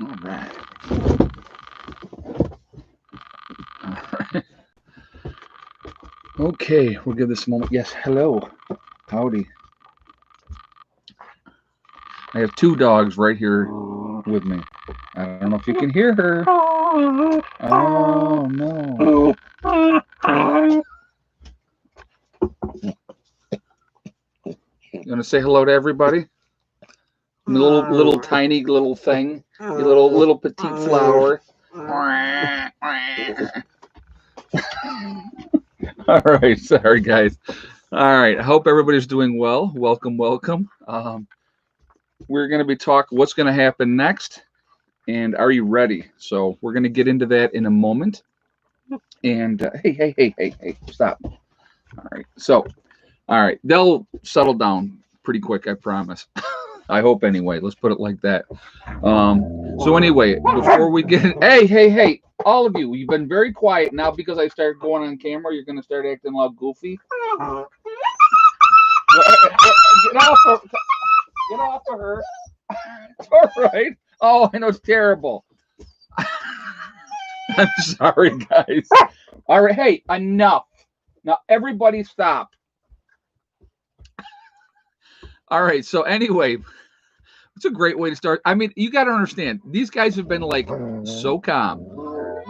All right. All right. Okay, we'll give this a moment. Yes, hello. Howdy. I have two dogs right here with me. I don't know if you can hear her. Oh, no. You want to say hello to everybody? Little tiny little thing. You little petite flower. All right, sorry guys. All right, I hope everybody's doing well. Welcome, welcome. We're going to be talking what's going to happen next, and are you ready? So we're going to get into that in a moment. And hey, stop. All right, so all right, they'll settle down pretty quick, I promise. I hope anyway. Let's put it like that. So anyway, before we get, hey, all of you, you've been very quiet now because I started going on camera. You're going to start acting all goofy. Get off of, get off of her. It's all right. Oh, I know it's terrible. I'm sorry, guys. All right, hey, enough. Now everybody stop. All right. So anyway, it's a great way to start. I mean, you got to understand, these guys have been like so calm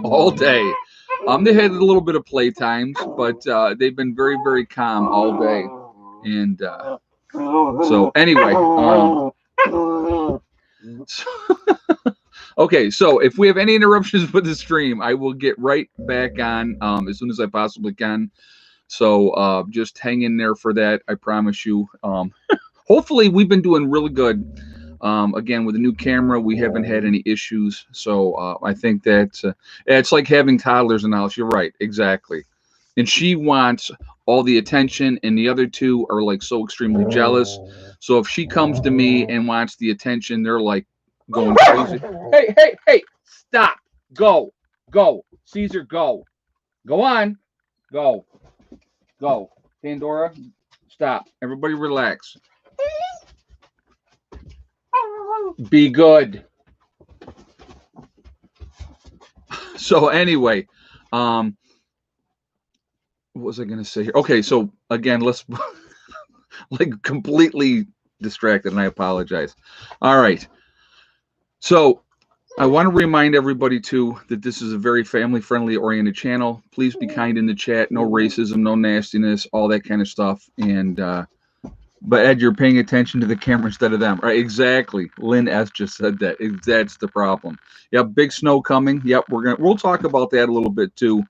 all day. They had a little bit of play times, but they've been very, very calm all day. And so anyway, okay. So if we have any interruptions with the stream, I will get right back on as soon as I possibly can. So just hang in there for that. I promise you. Hopefully, we've been doing really good. Again, with a new camera, we haven't had any issues. So I think that it's like having toddlers in the house. You're right, exactly. And she wants all the attention, and the other two are like so extremely jealous. So if she comes to me and wants the attention, they're like going crazy. Hey, stop. Go. Caesar, go. Go on. Go. Pandora, stop. Everybody relax. Be good. So anyway, what was I going to say here? Okay, so again, let's like completely distracted, and I apologize. All right, so I want to remind everybody too that this is a very family-friendly oriented channel. Please be kind in the chat. No racism, no nastiness, all that kind of stuff. And but Ed, you're paying attention to the camera instead of them, right? Exactly. Lynn S just said that. That's the problem. Yep, big snow coming. Yep, we'll talk about that a little bit too.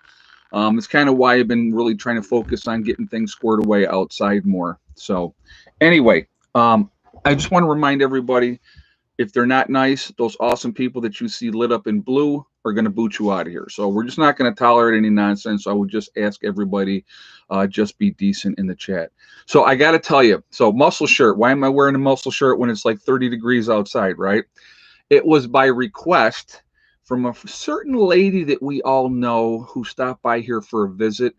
It's kind of why I've been really trying to focus on getting things squared away outside more. So, anyway, I just want to remind everybody, if they're not nice, those awesome people that you see lit up in blue are going to boot you out of here. So we're just not going to tolerate any nonsense. So I would just ask everybody, just be decent in the chat. So I got to tell you, so muscle shirt. Why am I wearing a muscle shirt when it's like 30 degrees outside, right? It was by request from a certain lady that we all know who stopped by here for a visit.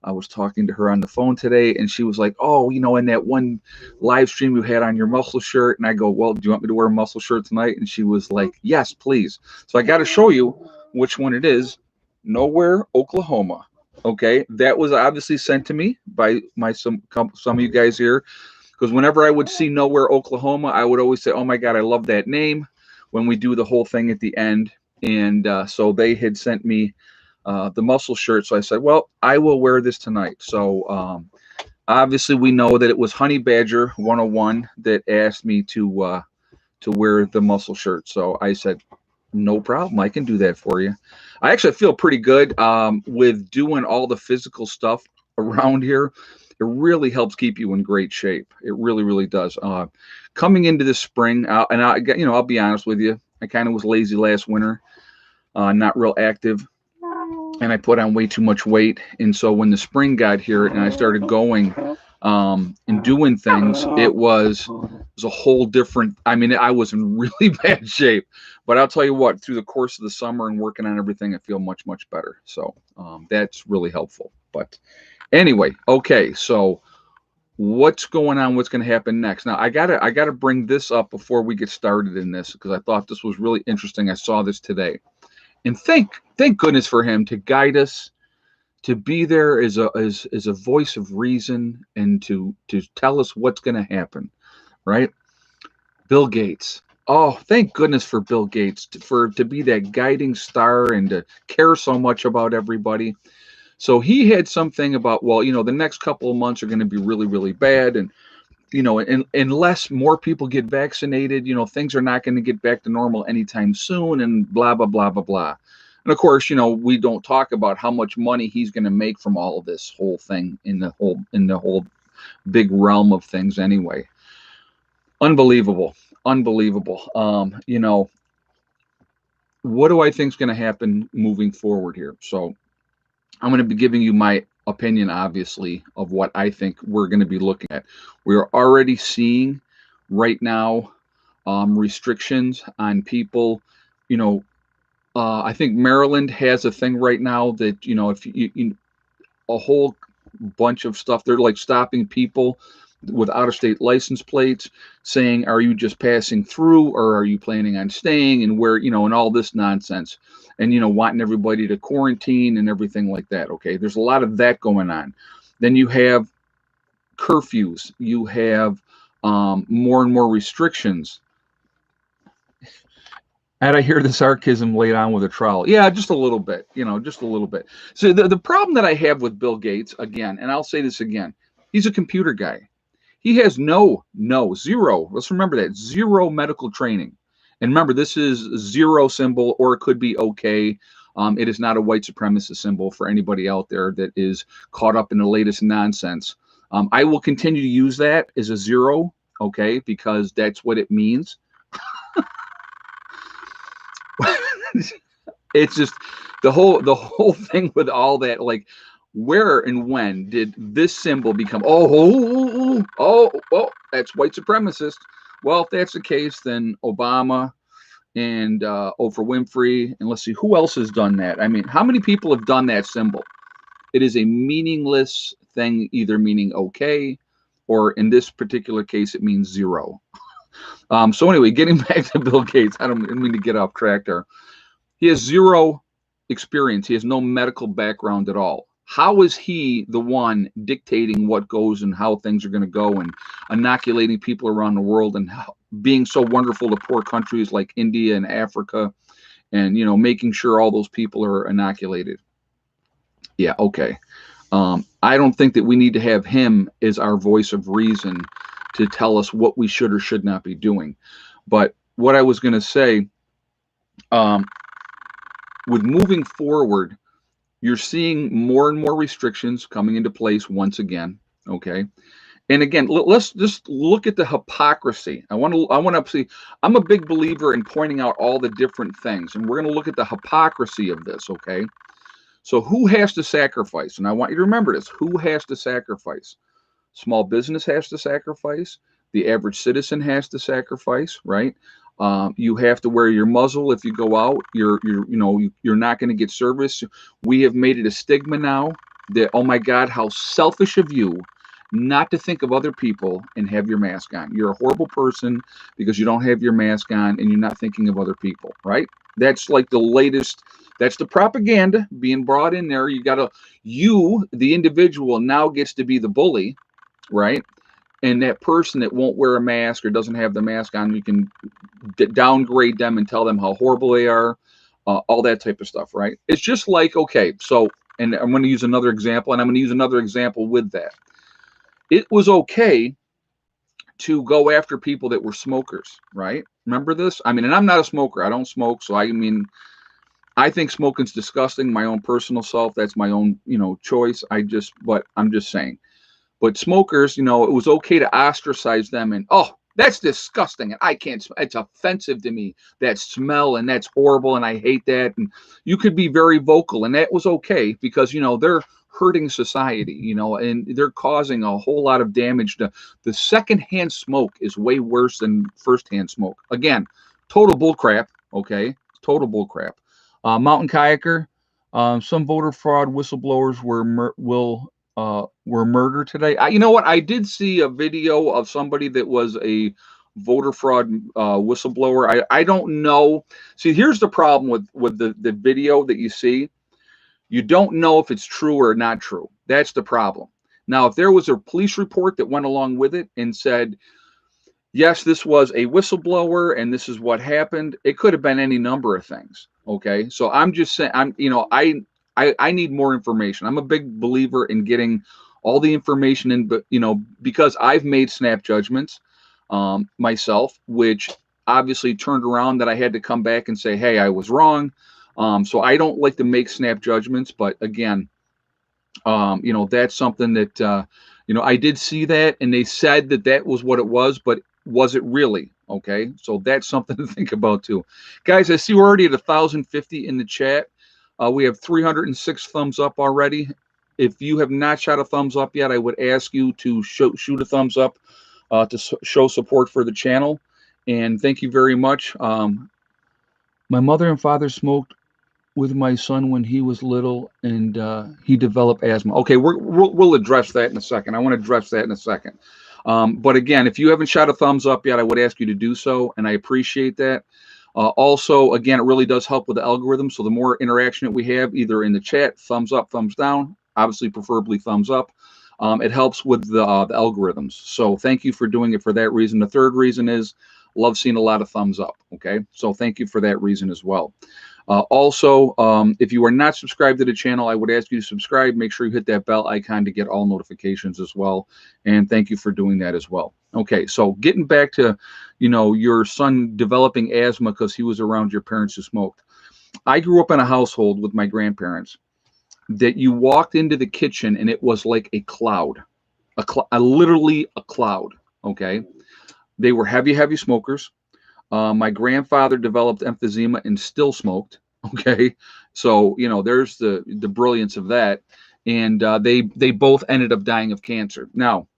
I was talking to her on the phone today, and she was like, "Oh, in that one live stream you had on your muscle shirt." And I go, "Well, do you want me to wear a muscle shirt tonight?" And she was like, "Yes, please." So I got to show you which one it is. Nowhere, Oklahoma. Okay, that was obviously sent to me by some of you guys here, because whenever I would see Nowhere, Oklahoma, I would always say, "Oh my God, I love that name," when we do the whole thing at the end. And so they had sent me the muscle shirt. So I said, well, I will wear this tonight. So obviously we know that it was Honey Badger 101 that asked me to wear the muscle shirt. So I said, no problem. I can do that for you. I actually feel pretty good with doing all the physical stuff around here. It really helps keep you in great shape. It really, really does. Coming into the spring, and I'll be honest with you, I kind of was lazy last winter, not real active, and I put on way too much weight. And so when the spring got here and I started going and doing things, it was a whole different. I mean, I was in really bad shape, but I'll tell you what, through the course of the summer and working on everything, I feel much, much better. So that's really helpful. But anyway, okay, so what's going on, what's going to happen next. Now I gotta bring this up before we get started in this, because I thought this was really interesting. I saw this today, and thank goodness for him to guide us, to be there as a voice of reason, and to tell us what's going to happen, right? Bill Gates. Oh, thank goodness for Bill Gates, to be that guiding star and to care so much about everybody. So he had something about, well, the next couple of months are going to be really, really bad, and unless more people get vaccinated, things are not going to get back to normal anytime soon, and blah blah blah blah blah. And of course, we don't talk about how much money he's going to make from all of this whole thing, in the whole big realm of things anyway. Unbelievable, unbelievable. What do I think is going to happen moving forward here? So I'm going to be giving you my opinion, obviously, of what I think we're going to be looking at. We're already seeing right now restrictions on people. You know, I think Maryland has a thing right now that, if a whole bunch of stuff, they're like stopping people with out of state license plates, saying, are you just passing through, or are you planning on staying, and where, and all this nonsense, and, wanting everybody to quarantine and everything like that. Okay. There's a lot of that going on. Then you have curfews, you have more and more restrictions. And I hear the sarcasm laid on with a trowel. Yeah, just a little bit, just a little bit. So the problem that I have with Bill Gates, again, and I'll say this again, he's a computer guy. He has zero. Let's remember that, zero medical training. And remember, this is zero symbol, or it could be okay. It is not a white supremacist symbol for anybody out there that is caught up in the latest nonsense. I will continue to use that as a zero, okay, because that's what it means. It's just the whole thing with all that, like, where and when did this symbol become, that's white supremacist? Well, if that's the case, then Obama and Oprah Winfrey, and let's see who else has done that. I mean, how many people have done that symbol? It is a meaningless thing, either meaning okay, or in this particular case, it means zero. So anyway, getting back to Bill Gates, I don't mean to get off track there. He has zero experience. He has no medical background at all. How is he the one dictating what goes and how things are going to go, and inoculating people around the world, and being so wonderful to poor countries like India and Africa, and making sure all those people are inoculated? Yeah, okay. I don't think that we need to have him as our voice of reason to tell us what we should or should not be doing. But what I was going to say, um, with moving forward, you're seeing more and more restrictions coming into place once again. Okay. And again, let's just look at the hypocrisy. I want to see, I'm a big believer in pointing out all the different things, and we're going to look at the hypocrisy of this. Okay. So who has to sacrifice? And I want you to remember this. Who has to sacrifice? Small business has to sacrifice. The average citizen has to sacrifice, right? You have to wear your muzzle if you go out. You're not going to get service. We have made it a stigma now that, oh my God, how selfish of you not to think of other people and have your mask on. You're a horrible person because you don't have your mask on and you're not thinking of other people, right? That's like the latest. That's the propaganda being brought in there. The individual, now gets to be the bully, right? And that person that won't wear a mask or doesn't have the mask on, you can downgrade them and tell them how horrible they are, all that type of stuff, right? It's just like, okay, so, and I'm going to use another example, and I'm going to use another example with that. It was okay to go after people that were smokers, right? Remember this? I mean, and I'm not a smoker. I don't smoke. So, I mean, I think smoking's disgusting. My own personal self, that's my own, choice. But I'm just saying. But smokers, it was okay to ostracize them, and, oh, that's disgusting, and I can't. It's offensive to me, that smell, and that's horrible, and I hate that. And you could be very vocal, and that was okay, because they're hurting society, and they're causing a whole lot of damage. The secondhand smoke is way worse than firsthand smoke. Again, total bullcrap. Okay, total bullcrap. Mountain kayaker. Some voter fraud whistleblowers will were murdered today. You know what? I did see a video of somebody that was a voter fraud whistleblower. I don't know. See, here's the problem with the video that you see. You don't know if it's true or not true. That's the problem. Now, if there was a police report that went along with it and said, yes, this was a whistleblower and this is what happened, it could have been any number of things. Okay. So I'm just saying, I need more information. I'm a big believer in getting all the information in, but, because I've made snap judgments myself, which obviously turned around that I had to come back and say, hey, I was wrong. So I don't like to make snap judgments, but again, that's something that, I did see that and they said that that was what it was, but was it really? Okay. So that's something to think about too. Guys, I see we're already at 1,050 in the chat. We have 306 thumbs up already. If you have not shot a thumbs up yet, I would ask you to shoot a thumbs up to show support for the channel. And thank you very much. My mother and father smoked with my son when he was little, and he developed asthma. Okay, we'll address that in a second. I want to address that in a second. But again, if you haven't shot a thumbs up yet, I would ask you to do so, and I appreciate that. Also, again, it really does help with the algorithm. So the more interaction that we have, either in the chat, thumbs up, thumbs down, obviously preferably thumbs up, it helps with the algorithms. So thank you for doing it for that reason. The third reason is love seeing a lot of thumbs up. Okay, so thank you for that reason as well. Also, if you are not subscribed to the channel, I would ask you to subscribe. Make sure you hit that bell icon to get all notifications as well. And thank you for doing that as well. Okay, so getting back to, your son developing asthma because he was around your parents who smoked. I grew up in a household with my grandparents that you walked into the kitchen and it was like a cloud, literally a cloud. Okay, they were heavy, heavy smokers. My grandfather developed emphysema and still smoked. Okay, so there's the brilliance of that, and they both ended up dying of cancer. Now,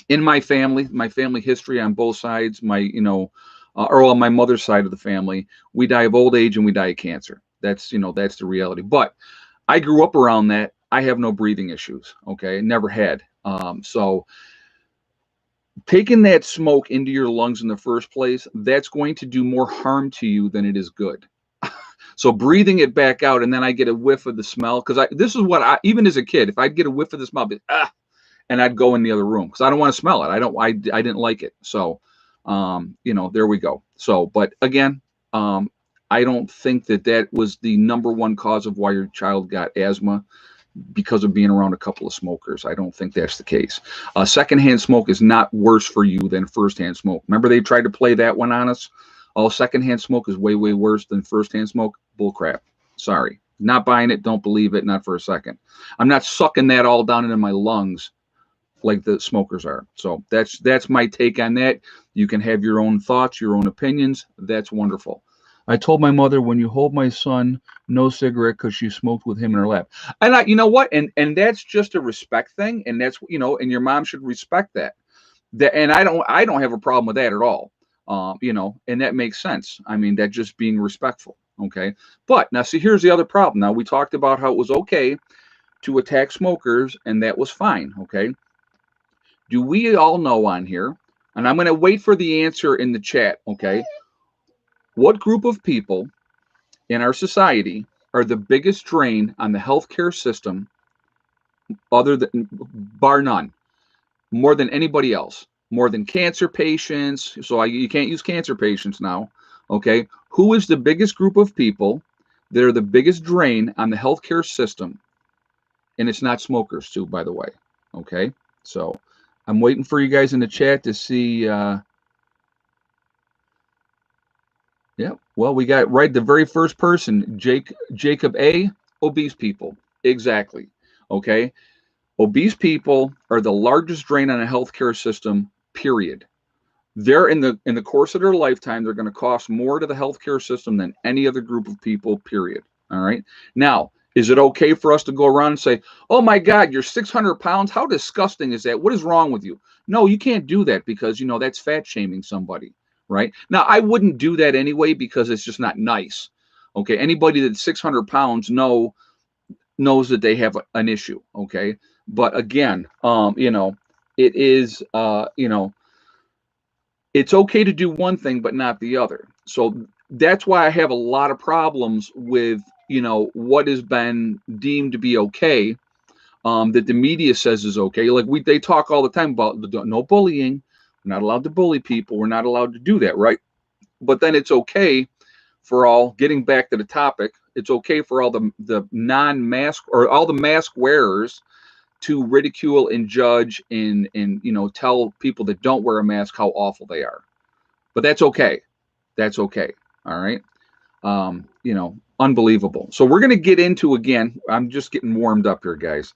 in my family history on both sides, or on my mother's side of the family, we die of old age and we die of cancer. That's that's the reality. But I grew up around that. I have no breathing issues. Okay, never had. So taking that smoke into your lungs in the first place, that's going to do more harm to you than it is good. So breathing it back out, and then I get a whiff of the smell, because this is what even as a kid, if I'd get a whiff of the smell, I'd be, and I'd go in the other room because I don't want to smell it. I didn't like it. So, there we go. So, but again, I don't think that was the number one cause of why your child got asthma, because of being around a couple of smokers. I don't think that's the case. Secondhand smoke is not worse for you than firsthand smoke. Remember, they tried to play that one on us? Oh, secondhand smoke is way, way worse than firsthand smoke. Bull crap. Sorry. Not buying it. Don't believe it. Not for a second. I'm not sucking that all down into my lungs like the smokers are. So that's my take on that. You can have your own thoughts, your own opinions. That's wonderful. I told my mother, when you hold my son, no cigarette, because she smoked with him in her lap. And you know what? And that's just a respect thing. And that's, and your mom should respect that. And I don't have a problem with that at all. And that makes sense. I mean, that just being respectful. Okay. But now, see, here's the other problem. Now, we talked about how it was okay to attack smokers, and that was fine. Okay. Do we all know on here, and I'm going to wait for the answer in the chat. Okay. What group of people in our society are the biggest drain on the healthcare system, other than, bar none, more than anybody else, more than cancer patients? So you can't use cancer patients now. Okay. Who is the biggest group of people that are the biggest drain on the healthcare system? And it's not smokers too, by the way. Okay. So I'm waiting for you guys in the chat to see, yeah, well, we got right the very first person, Jacob A. Obese people. Exactly. Okay. Obese people are the largest drain on a healthcare system, period. They're in the course of their lifetime, they're going to cost more to the healthcare system than any other group of people, period. All right. Now, is it okay for us to go around and say, oh my God, you're 600 pounds? How disgusting is that? What is wrong with you? No, you can't do that, because, that's fat shaming somebody. Right? Now, I wouldn't do that anyway, because it's just not nice. Okay. Anybody that's 600 pounds knows that they have an issue. Okay. But again, it is, it's okay to do one thing, but not the other. So that's why I have a lot of problems with, what has been deemed to be okay, that the media says is okay. Like they talk all the time about no bullying. We're not allowed to bully people. We're not allowed to do that, right? But then it's okay for all, getting back to the topic, it's okay for all the non-mask or all the mask wearers to ridicule and judge and tell people that don't wear a mask how awful they are. But that's okay. That's okay. All right. Unbelievable. So we're going to get into, again, I'm just getting warmed up here, guys.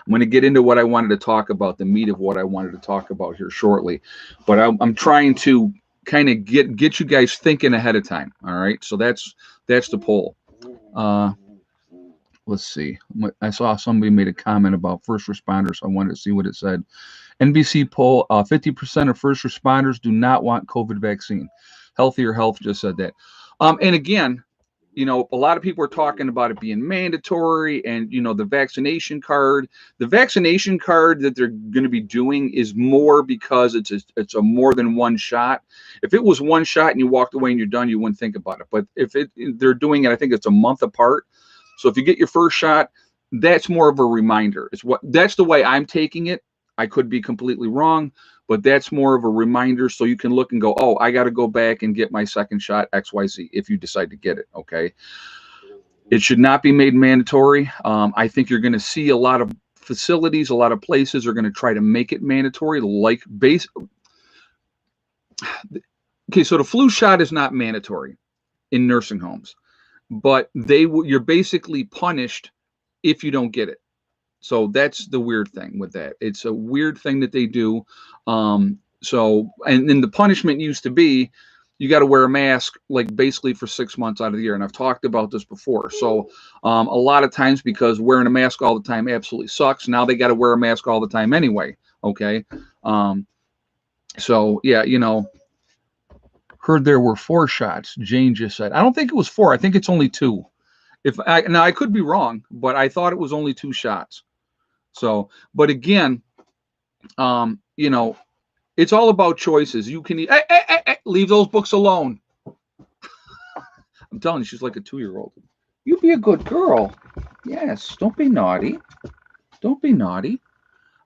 I'm going to get into what I wanted to talk about, the meat of what I wanted to talk about here shortly. But I'm trying to kind of get you guys thinking ahead of time. All right. So that's the poll. Let's see. I saw somebody made a comment about first responders. I wanted to see what it said. NBC poll: 50% of first responders do not want COVID vaccine. Healthier Health just said that. And again, a lot of people are talking about it being mandatory, and the vaccination card. The vaccination card that they're going to be doing is more because it's a more than one shot. If it was one shot and you walked away and you're done, you wouldn't think about it. But if they're doing it, I think it's a month apart. So if you get your first shot, that's more of a reminder. That's the way I'm taking it. I could be completely wrong, but that's more of a reminder, so you can look and go, oh, I got to go back and get my second shot XYZ if you decide to get it. Okay. It should not be made mandatory. I think you're going to see a lot of facilities, a lot of places are going to try to make it mandatory, like base. Okay, so the flu shot is not mandatory in nursing homes, but you're basically punished if you don't get it. So that's the weird thing with that. It's a weird thing that they do. And then the punishment used to be, you got to wear a mask like basically for 6 months out of the year. And I've talked about this before. So a lot of times, because wearing a mask all the time absolutely sucks, now they got to wear a mask all the time anyway. Okay. So yeah, heard there were 4 shots. Jane just said, I don't think it was 4. I think it's only 2. Now I could be wrong, but I thought it was only 2 shots. So, but again, it's all about choices. You can leave those books alone. I'm telling you, she's like a 2-year-old. You be a good girl. Yes, don't be naughty. Don't be naughty.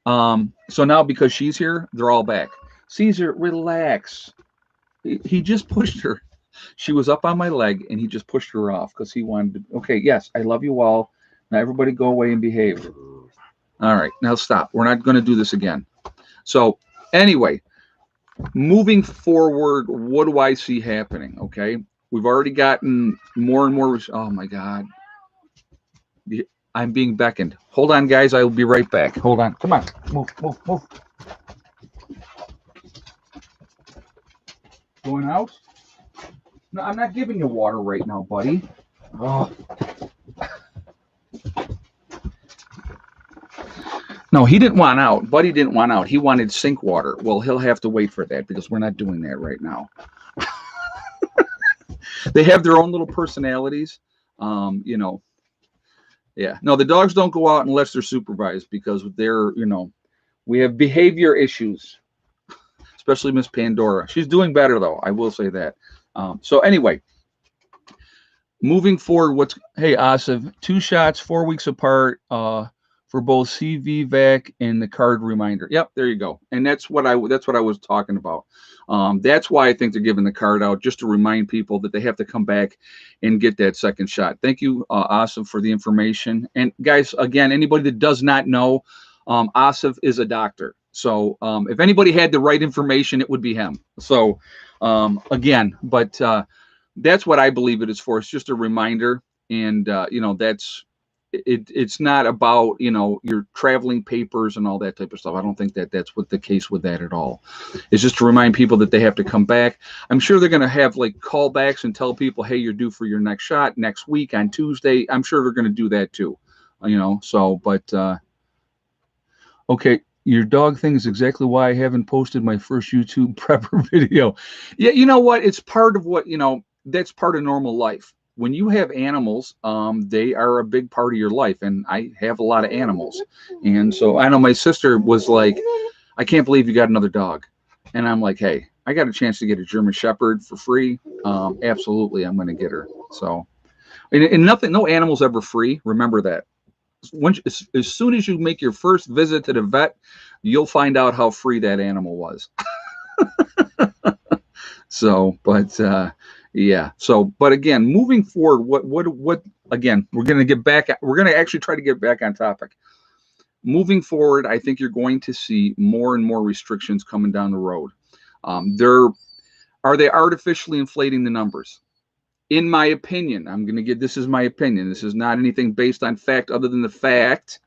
So now because she's here, they're all back. Caesar, relax. He just pushed her. She was up on my leg, and he just pushed her off because he wanted to. Okay, yes, I love you all. Now everybody go away and behave. All right, now stop. We're not going to do this again. So anyway, moving forward, what do I see happening? Okay, we've already gotten more and more. Oh my God, I'm being beckoned. Hold on, guys. I will be right back. Hold on. Come on. Move. Going out? No, I'm not giving you water right now, buddy. Oh. No, he didn't want out. Buddy didn't want out. He wanted sink water. Well, he'll have to wait for that because we're not doing that right now. They have their own little personalities. Yeah. No, the dogs don't go out unless they're supervised because they're, we have behavior issues, especially Miss Pandora. She's doing better, though. I will say that. So anyway, moving forward, hey, Asif, 2 shots, 4 weeks apart, for both CV vac and the card reminder. Yep, there you go. And that's what I was talking about. That's why I think they're giving the card out, just to remind people that they have to come back and get that second shot. Thank you, Asif, for the information. And guys, again, anybody that does not know, Asif is a doctor. So if anybody had the right information, it would be him. So again, but that's what I believe it is for. It's just a reminder. And, it's not about, your traveling papers and all that type of stuff. I don't think that's what the case with that at all. It's just to remind people that they have to come back. I'm sure they're going to have like callbacks and tell people, hey, you're due for your next shot next week on Tuesday. I'm sure they're going to do that too, but okay. Your dog thing is exactly why I haven't posted my first YouTube prepper video. Yeah, you know what? It's part of what, that's part of normal life. when you have animals, they are a big part of your life. And I have a lot of animals. And so I know my sister was like, I can't believe you got another dog. And I'm like, hey, I got a chance to get a German Shepherd for free. Absolutely, I'm going to get her. So, and nothing, no animal's ever free. Remember that. As soon as you make your first visit to the vet, you'll find out how free that animal was. So, but yeah. So, but again, moving forward, what? Again, we're going to get back. We're going to actually try to get back on topic. Moving forward, I think you're going to see more and more restrictions coming down the road. They're Are they artificially inflating the numbers? In my opinion, I'm going to get, this is my opinion. This is not anything based on fact other than the fact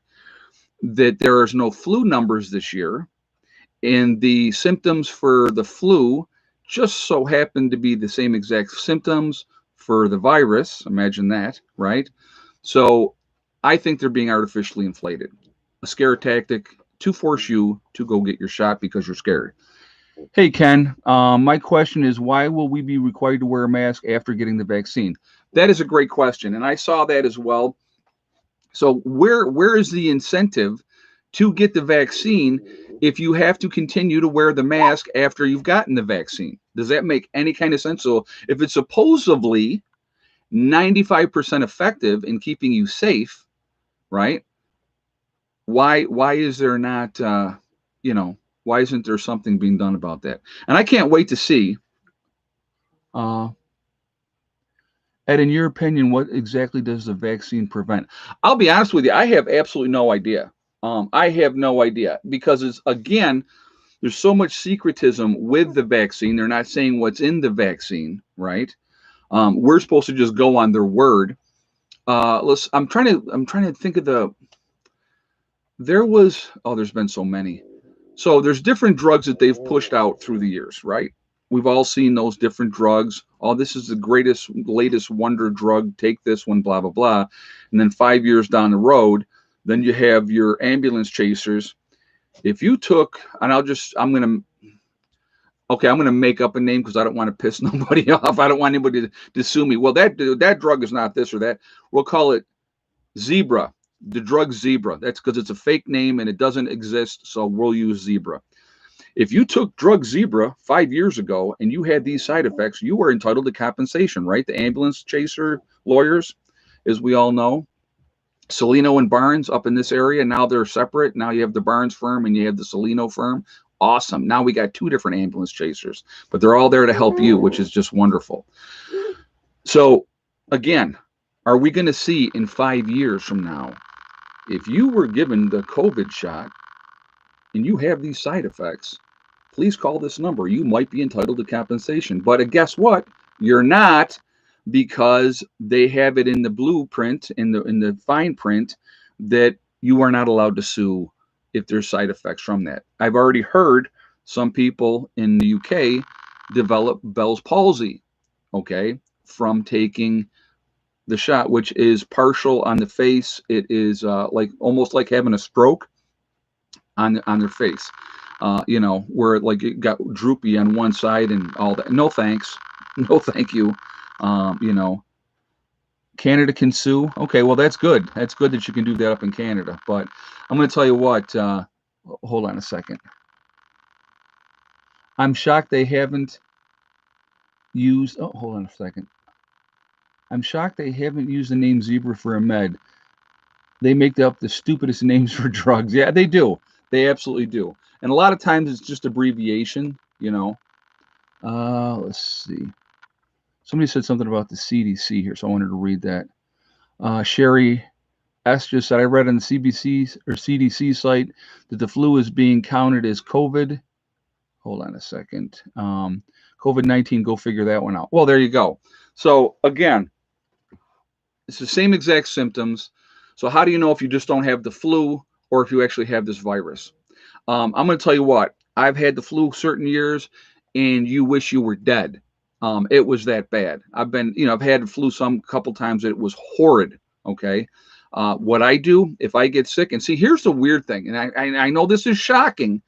that there is no flu numbers this year. And the symptoms for the flu just so happen to be the same exact symptoms for the virus. Imagine that, right? So I think they're being artificially inflated. A scare tactic to force you to go get your shot because you're scared. Hey, Ken, my question is, why will we be required to wear a mask after getting the vaccine? That is a great question, and I saw that as well. So where is the incentive to get the vaccine if you have to continue to wear the mask after you've gotten the vaccine? Does that make any kind of sense? So if it's supposedly 95% effective in keeping you safe, right? Why is there not you know, why isn't there something being done about that? And I can't wait to see. Uh, Ed, in your opinion, what exactly does the vaccine prevent? I'll be honest with you, I have absolutely no idea. I have no idea because it's, again, there's so much secretism with the vaccine. They're not saying what's in the vaccine, right? We're supposed to just go on their word. I'm trying to think of there was, oh, there's been so many. So there's different drugs that they've pushed out through the years, right? We've all seen those different drugs. Oh, this is the greatest, latest wonder drug. Take this one, blah, blah, blah. And then 5 years down the road, then you have your ambulance chasers. If you took, and I'm going to make up a name because I don't want to piss nobody off. I don't want anybody to sue me. Well, that drug is not this or that. We'll call it Zebra. The drug Zebra. That's because it's a fake name and it doesn't exist. So we'll use Zebra. If you took drug Zebra 5 years ago and you had these side effects, you were entitled to compensation, right? The ambulance chaser lawyers, as we all know, Salino and Barnes up in this area, now they're separate. Now you have the Barnes firm and you have the Salino firm. Awesome. Now we got two different ambulance chasers, but they're all there to help you, which is just wonderful. So again, are we going to see in 5 years from now, if you were given the COVID shot and you have these side effects, please call this number. You might be entitled to compensation. But guess what? You're not, because they have it in the blueprint, in the fine print, that you are not allowed to sue if there's side effects from that. I've already heard some people in the UK develop Bell's palsy, okay, from taking the shot, which is partial on the face. It is like almost like having a stroke on their face. You know, where like it got droopy on one side and all that. No thanks, no thank you. You know, Canada can sue. Okay, well that's good. That's good that you can do that up in Canada. But I'm going to tell you what. Hold on a second. I'm shocked they haven't used. Oh, hold on a second. I'm shocked they haven't used the name Zebra for a med. They make up the stupidest names for drugs. Yeah, they do. They absolutely do. And a lot of times it's just abbreviation, you know. Let's see. Somebody said something about the CDC here, so I wanted to read that. Sherry S. just said, I read on the CBC or CDC site that the flu is being counted as COVID. Hold on a second. COVID-19, go figure that one out. Well, there you go. So again, it's the same exact symptoms. So how do you know if you just don't have the flu or if you actually have this virus? I'm going to tell you what. I've had the flu certain years, and you wish you were dead. It was that bad. I've had the flu some couple times. It was horrid. Okay. What I do if I get sick, and see, here's the weird thing, and I know this is shocking.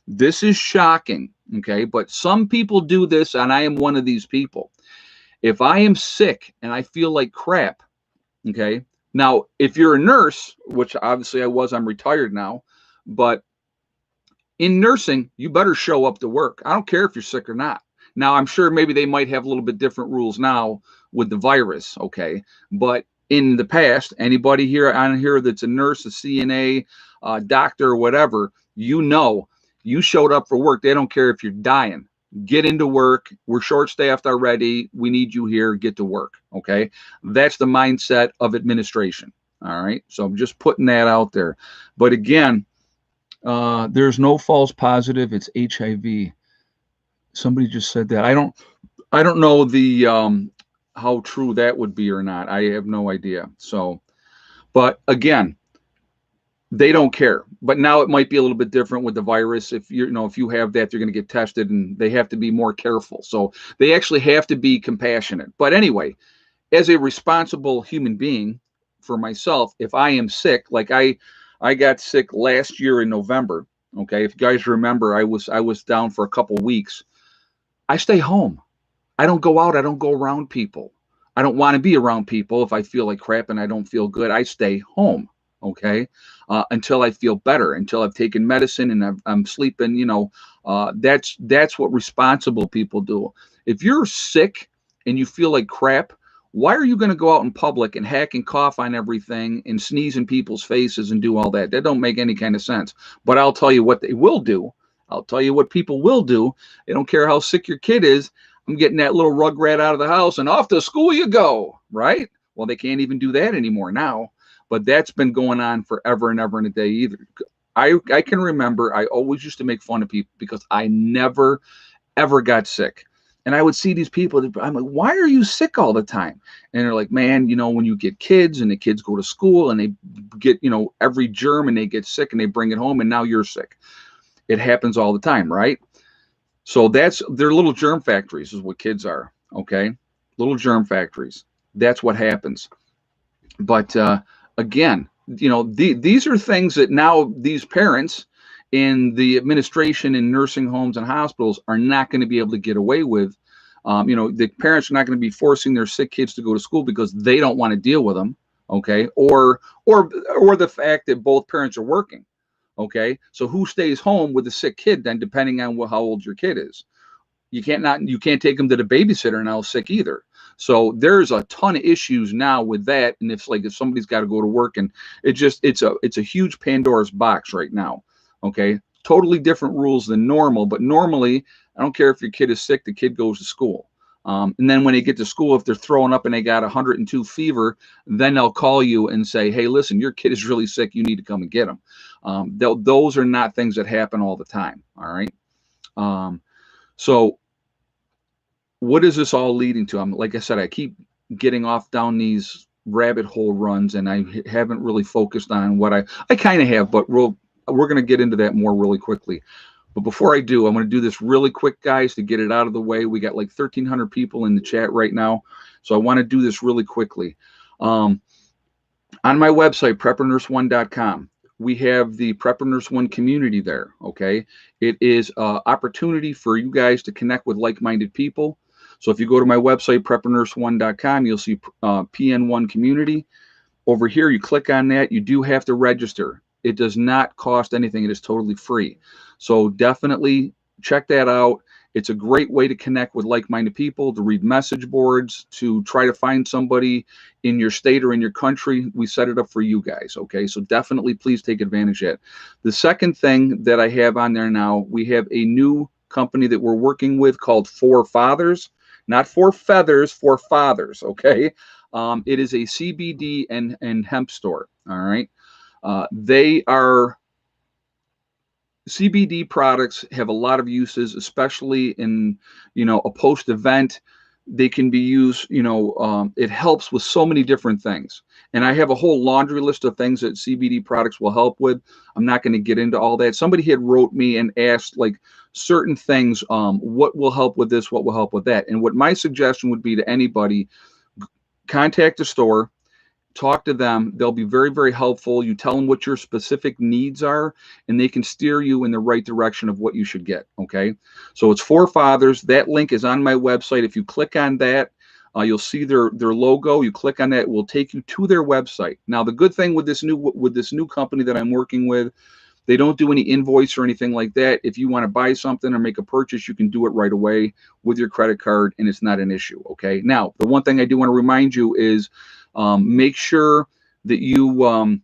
This is shocking. Okay. But some people do this, and I am one of these people. If I am sick and I feel like crap, okay. Now, if you're a nurse, which obviously I was, I'm retired now, but in nursing, you better show up to work. I don't care if you're sick or not. Now, I'm sure maybe they might have a little bit different rules now with the virus, okay? But in the past, anybody here on here that's a nurse, a CNA, doctor, whatever, you showed up for work. They don't care if you're dying. Get into work. We're short staffed already. We need you here. Get to work, okay? That's the mindset of administration, all right? So I'm just putting that out there. But again, there's no false positive. It's HIV. Somebody just said that. I don't know the how true that would be or not. I have no idea. So, but again, they don't care. But now it might be a little bit different with the virus. If if you have that, you're going to get tested, and they have to be more careful. So they actually have to be compassionate. But anyway, as a responsible human being, for myself, if I am sick, like I got sick last year in November. Okay, if you guys remember, I was down for a couple weeks. I stay home. I don't go out. I don't go around people. I don't want to be around people if I feel like crap and I don't feel good. I stay home. Okay, until I feel better, until I've taken medicine and I'm sleeping. That's what responsible people do. If you're sick and you feel like crap, why are you going to go out in public and hack and cough on everything and sneeze in people's faces and do all that? That don't make any kind of sense. But I'll tell you what they will do. I'll tell you what people will do. They don't care how sick your kid is. I'm getting that little rugrat out of the house and off to school you go, right? Well, they can't even do that anymore now. But that's been going on forever and ever and a day either. I can remember I always used to make fun of people because I never, ever got sick. And I would see these people, I'm like, why are you sick all the time? And they're like, man, when you get kids and the kids go to school and they get, every germ and they get sick and they bring it home and now you're sick. It happens all the time, right? So they're little germ factories is what kids are, okay? Little germ factories. That's what happens. But again, these are things that now these parents in the administration in nursing homes and hospitals are not going to be able to get away with. The parents are not going to be forcing their sick kids to go to school because they don't want to deal with them, okay? Or the fact that both parents are working, okay? So who stays home with the sick kid then, depending on how old your kid is? You can't take them to the babysitter now sick either. So there's a ton of issues now with that, and if somebody's got to go to work, and it's a huge Pandora's box right now. Okay, totally different rules than normal, but normally I don't care if your kid is sick, the kid goes to school. And then when they get to school, if they're throwing up and they got 102 fever, then they'll call you and say, hey, listen, your kid is really sick. You need to come and get them. Those are not things that happen all the time. All right. So what is this all leading to? Like I said, I keep getting off down these rabbit hole runs, and I haven't really focused on what I kind of have, but we're going to get into that more really quickly. But before I do, I'm going to do this really quick, guys, to get it out of the way. We got like 1,300 people in the chat right now, so I want to do this really quickly. On my website, preppernurse1.com, we have the Prepper Nurse One community there, okay? It is an opportunity for you guys to connect with like-minded people. So if you go to my website, preppernurse1.com, you'll see PN1 community. Over here, you click on that. You do have to register. It does not cost anything. It is totally free. So definitely check that out. It's a great way to connect with like-minded people, to read message boards, to try to find somebody in your state or in your country. We set it up for you guys, okay? So definitely please take advantage of it. The second thing that I have on there now, we have a new company that we're working with called For Fathers. Not for feathers, for fathers, okay? It is a CBD and hemp store, all right? They are CBD products have a lot of uses, especially in, a post-event. They can be used, it helps with so many different things. And I have a whole laundry list of things that CBD products will help with. I'm not going to get into all that. Somebody had wrote me and asked like certain things, what will help with this, what will help with that. And what my suggestion would be to anybody, contact the store, talk to them. They'll be very, very helpful. You tell them what your specific needs are, and they can steer you in the right direction of what you should get, okay? So it's For Fathers. That link is on my website. If you click on that, You'll see their logo. You click on that, it will take you to their website. Now, the good thing with this new company that I'm working with, they don't do any invoice or anything like that. If you want to buy something or make a purchase, you can do it right away with your credit card, and it's not an issue. Okay. Now, the one thing I do want to remind you is make sure that you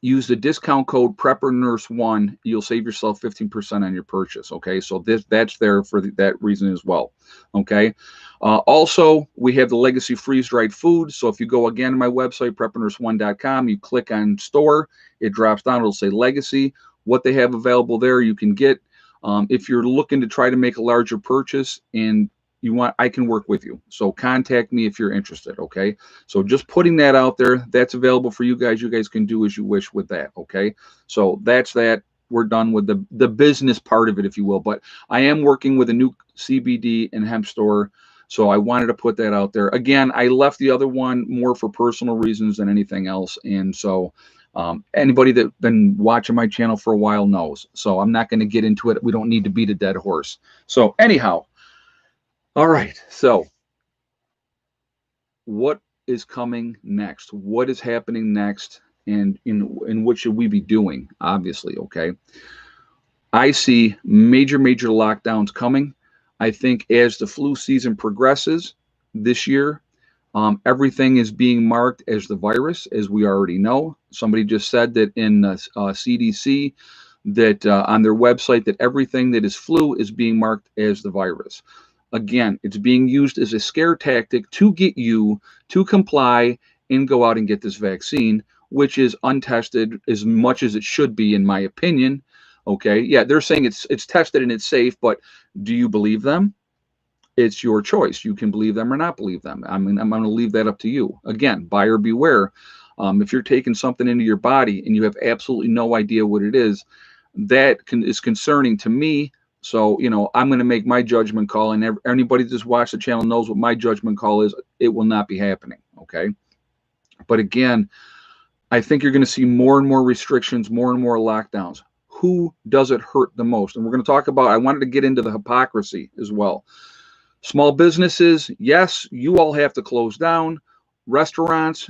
use the discount code PrepperNurse1. You'll save yourself 15% on your purchase. Okay, so that's there for that reason as well. Okay. Also, we have the Legacy freeze-dried food. So if you go again to my website, preppernurse1.com, you click on store, it drops down. It'll say Legacy. What they have available there, you can get. If you're looking to try to make a larger purchase and you want, I can work with you. So contact me if you're interested. Okay. So just putting that out there, that's available for you guys. You guys can do as you wish with that. Okay. So that's that. We're done with the business part of it, if you will. But I am working with a new CBD and hemp store. So I wanted to put that out there. Again, I left the other one more for personal reasons than anything else. And so anybody that's been watching my channel for a while knows. So I'm not going to get into it. We don't need to beat a dead horse. So anyhow, all right, so what is coming next? What is happening next? And in what should we be doing? Obviously, okay. I see major lockdowns coming. I think as the flu season progresses this year, everything is being marked as the virus, as we already know. Somebody just said that in CDC, that on their website, that everything that is flu is being marked as the virus. Again, it's being used as a scare tactic to get you to comply and go out and get this vaccine, which is untested as much as it should be, in my opinion. Okay, yeah, they're saying it's tested and it's safe, but do you believe them? It's your choice. You can believe them or not believe them. I mean, I'm going to leave that up to you. Again, buyer beware. If you're taking something into your body and you have absolutely no idea what it is, that is concerning to me. So, I'm going to make my judgment call, and anybody that just watched the channel knows what my judgment call is. It will not be happening. Okay. But again, I think you're going to see more and more restrictions, more and more lockdowns. Who does it hurt the most? And we're going to talk about, I wanted to get into the hypocrisy as well. Small businesses, yes, you all have to close down. Restaurants,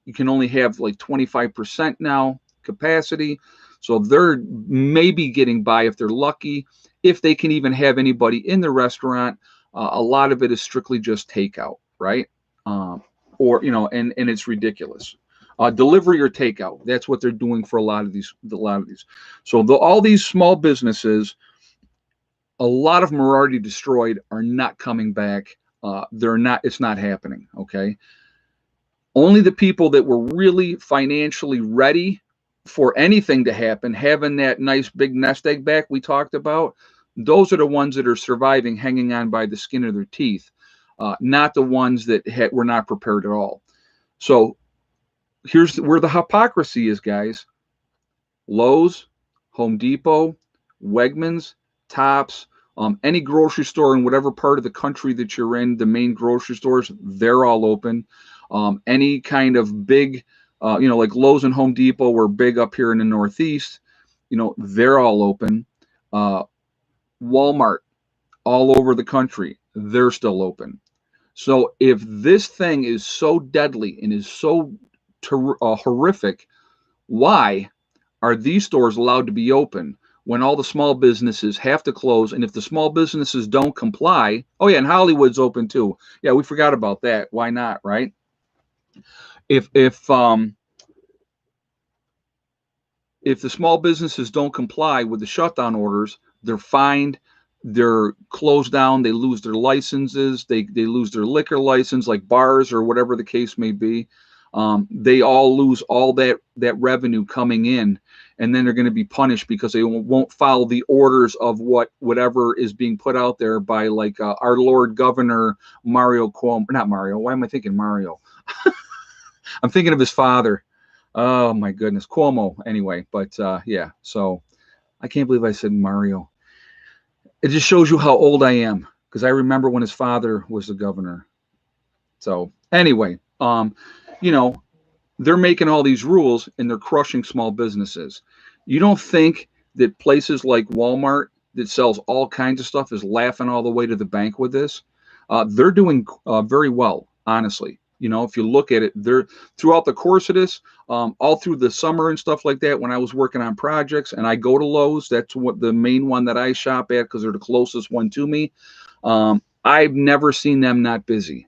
you can only have like 25% now capacity. So they're maybe getting by if they're lucky, if they can even have anybody in the restaurant. A lot of it is strictly just takeout, right? Or, and it's ridiculous. Delivery or takeout, that's what they're doing for a lot of these. So all these small businesses, a lot of them are already destroyed, are not coming back. It's not happening. Okay. Only the people that were really financially ready for anything to happen, having that nice big nest egg back we talked about, those are the ones that are surviving, hanging on by the skin of their teeth, not the ones that were not prepared at all. So here's where the hypocrisy is, guys. Lowe's, Home Depot, Wegmans, Tops, any grocery store in whatever part of the country that you're in, the main grocery stores, they're all open. Any kind of big, like Lowe's and Home Depot were big up here in the Northeast, they're all open. Walmart, all over the country, they're still open. So if this thing is so deadly and is so horrific, why are these stores allowed to be open when all the small businesses have to close? And if the small businesses don't comply, oh yeah, and Hollywood's open too. Yeah, we forgot about that. Why not, right? If the small businesses don't comply with the shutdown orders, they're fined, they're closed down, they lose their licenses, they lose their liquor license, like bars or whatever the case may be. They all lose all that revenue coming in, and then they're going to be punished because they won't follow the orders of whatever is being put out there by our Lord Governor Mario Cuomo. Not Mario. Why am I thinking Mario? I'm thinking of his father. Oh my goodness, Cuomo. Anyway, but yeah. So I can't believe I said Mario. It just shows you how old I am, because I remember when his father was the governor. So anyway, they're making all these rules and they're crushing small businesses. You don't think that places like Walmart that sells all kinds of stuff is laughing all the way to the bank with this? they're doing very well, honestly. You know, if you look at it, they're throughout the course of this, all through the summer and stuff like that. When I was working on projects, and I go to Lowe's, that's what the main one that I shop at because they're the closest one to me. I've never seen them not busy.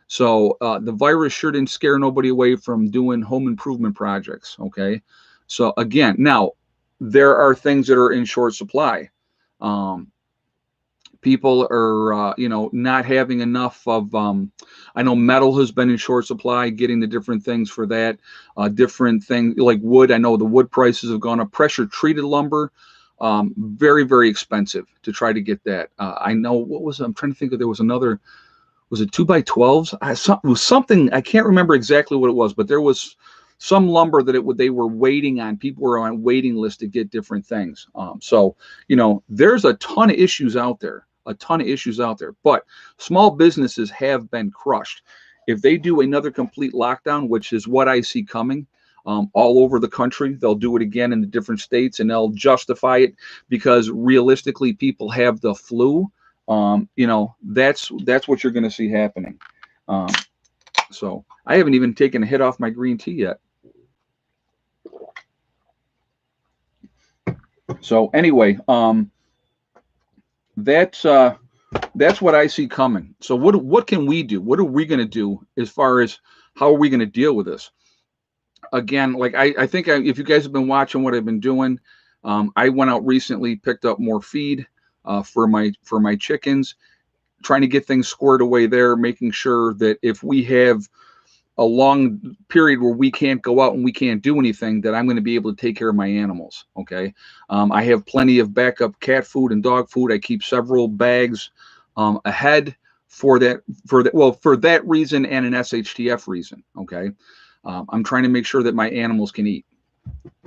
So the virus sure didn't scare nobody away from doing home improvement projects. Okay, so again, now there are things that are in short supply. Um, People are not having enough of I know metal has been in short supply, getting the different things for that, different things like wood. I know the wood prices have gone up. Pressure treated lumber, very, very expensive to try to get that. I know what was, I'm trying to think of, there was another, was it 2x12s? It was something, I can't remember exactly what it was, but there was some lumber that they were waiting on. People were on waiting list to get different things. So there's a ton of issues out there, a ton of issues out there. But small businesses have been crushed. If they do another complete lockdown, which is what I see coming, all over the country, they'll do it again in the different states, and they'll justify it because realistically, people have the flu. That's what you're going to see happening. Um, so I haven't even taken a hit off my green tea yet. So anyway, that's what I see coming. So what can we do? What are we going to do as far as how are we going to deal with this? Again, like I think if you guys have been watching what I've been doing, I went out recently, picked up more feed for my chickens, trying to get things squared away there, making sure that if we have a long period where we can't go out and we can't do anything, that I'm going to be able to take care of my animals. Okay. I have plenty of backup cat food and dog food. I keep several bags ahead for that reason and an SHTF reason. Okay. I'm trying to make sure that my animals can eat.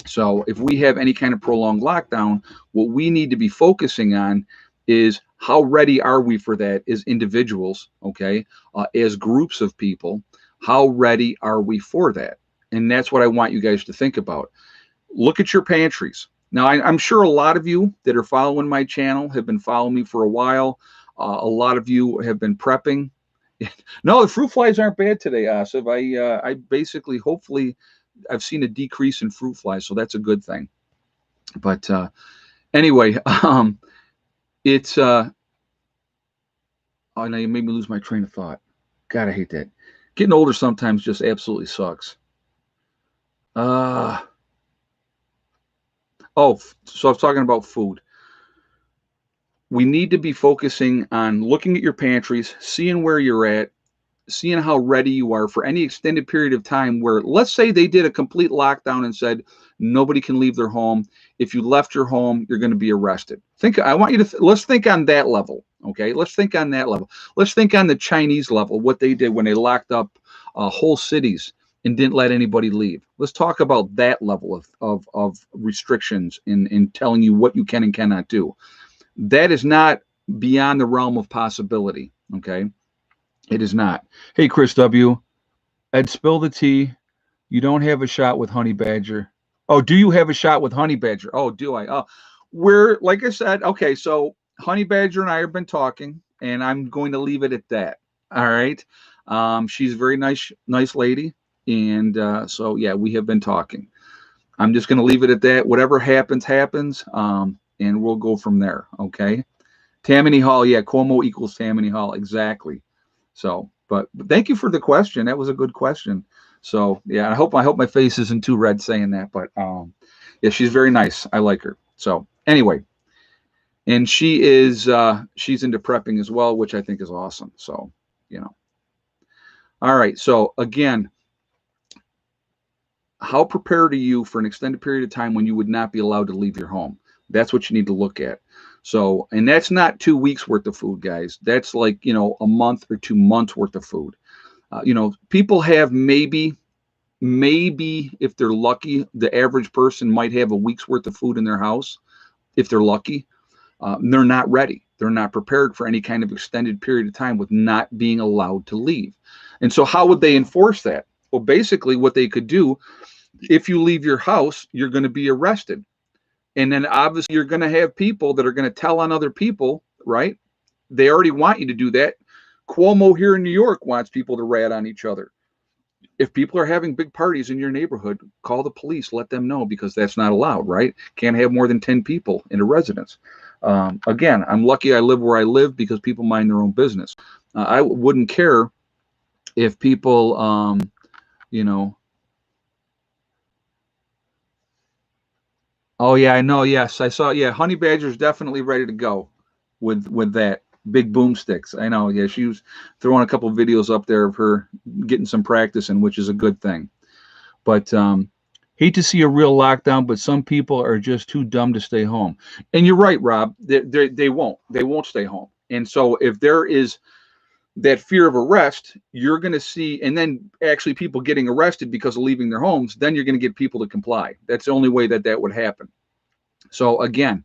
So if we have any kind of prolonged lockdown, what we need to be focusing on is how ready are we for that as individuals, okay, as groups of people, how ready are we for that? And that's what I want you guys to think about. Look at your pantries. Now, I'm sure a lot of you that are following my channel have been following me for a while. A lot of you have been prepping. No, the fruit flies aren't bad today, Asif. I basically, hopefully, I've seen a decrease in fruit flies, so that's a good thing. But anyway, it's oh, now you made me lose my train of thought. God, I hate that. Getting older sometimes just absolutely sucks. Oh, so I was talking about food. We need to be focusing on looking at your pantries, seeing where you're at, seeing how ready you are for any extended period of time where, let's say they did a complete lockdown and said nobody can leave their home. If you left your home, you're going to be arrested. I want you to, let's think on that level. Okay. Let's think on that level. Let's think on the Chinese level, what they did when they locked up whole cities and didn't let anybody leave. Let's talk about that level of restrictions in telling you what you can and cannot do. That is not beyond the realm of possibility. Okay. It is not. Hey, Chris W. Ed, spill the tea. You don't have a shot with honey badger. Oh, do you have a shot with honey badger? Oh, do I? Oh, like I said, okay, so honey badger and I have been talking, and I'm going to leave it at that. All right. She's a very nice lady. And so, yeah, we have been talking. I'm just going to leave it at that. Whatever happens, happens. And we'll go from there. Okay. Tammany Hall. Yeah. Cuomo equals Tammany Hall. Exactly. So, but thank you for the question. That was a good question. So, yeah, I hope my face isn't too red saying that, but yeah, she's very nice. I like her. So, anyway, and she's into prepping as well, which I think is awesome. So, all right. So, again, how prepared are you for an extended period of time when you would not be allowed to leave your home? That's what you need to look at. So, and that's not 2 weeks worth of food, guys. That's like, a month or 2 months worth of food. People have maybe if they're lucky, the average person might have a week's worth of food in their house. If they're lucky, they're not ready. They're not prepared for any kind of extended period of time with not being allowed to leave. And so how would they enforce that? Well, basically what they could do, if you leave your house, you're going to be arrested. And then obviously you're going to have people that are going to tell on other people, right? They already want you to do that. Cuomo here in New York wants people to rat on each other. If people are having big parties in your neighborhood, call the police, let them know, because that's not allowed, right? Can't have more than 10 people in a residence. Again, I'm lucky I live where I live because people mind their own business. I wouldn't care if people, you know, oh yeah, I know. Yes, I saw. Yeah, Honey Badger's definitely ready to go with that big boomsticks. I know. Yeah, she was throwing a couple videos up there of her getting some practice in, which is a good thing. But hate to see a real lockdown, but some people are just too dumb to stay home. And you're right, Rob. They won't stay home. And so if there is that fear of arrest, you're going to see, and then actually people getting arrested because of leaving their homes, then you're going to get people to comply. That's the only way that that would happen. So again,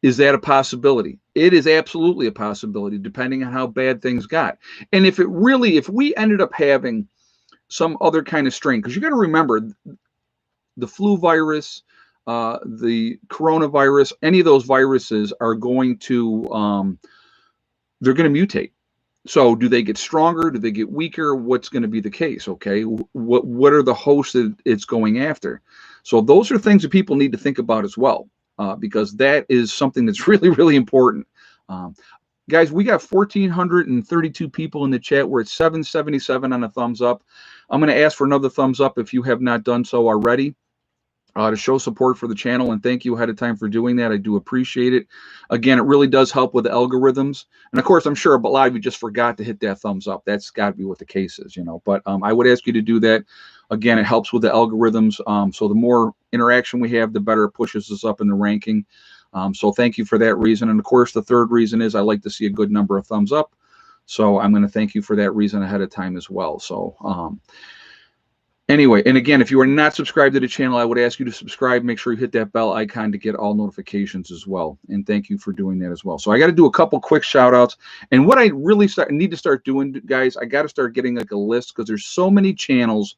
is that a possibility? It is absolutely a possibility, depending on how bad things got. And if we ended up having some other kind of strain, because you got to remember the flu virus, the coronavirus, any of those viruses are going to, they're going to mutate. So do they get stronger? Do they get weaker? What's going to be the case? Okay. What are the hosts that it's going after? So those are things that people need to think about as well, because that is something that's really, really important. Um, Guys, we got 1,432 people in the chat. We're at 777 on a thumbs up. I'm going to ask for another thumbs up if you have not done so already, to show support for the channel, and thank you ahead of time for doing that. I do appreciate it. Again, it really does help with the algorithms. And of course, I'm sure a lot of you just forgot to hit that thumbs up. That's got to be what the case is, you know. But I would ask you to do that. Again, it helps with the algorithms. So the more interaction we have, the better it pushes us up in the ranking. So thank you for that reason. And of course, the third reason is I like to see a good number of thumbs up. So I'm going to thank you for that reason ahead of time as well. So anyway, and again, if you are not subscribed to the channel, I would ask you to subscribe. Make sure you hit that bell icon to get all notifications as well. And thank you for doing that as well. So I got to do a couple quick shout outs. And what I really need to start doing, guys, I got to start getting like a list, because there's so many channels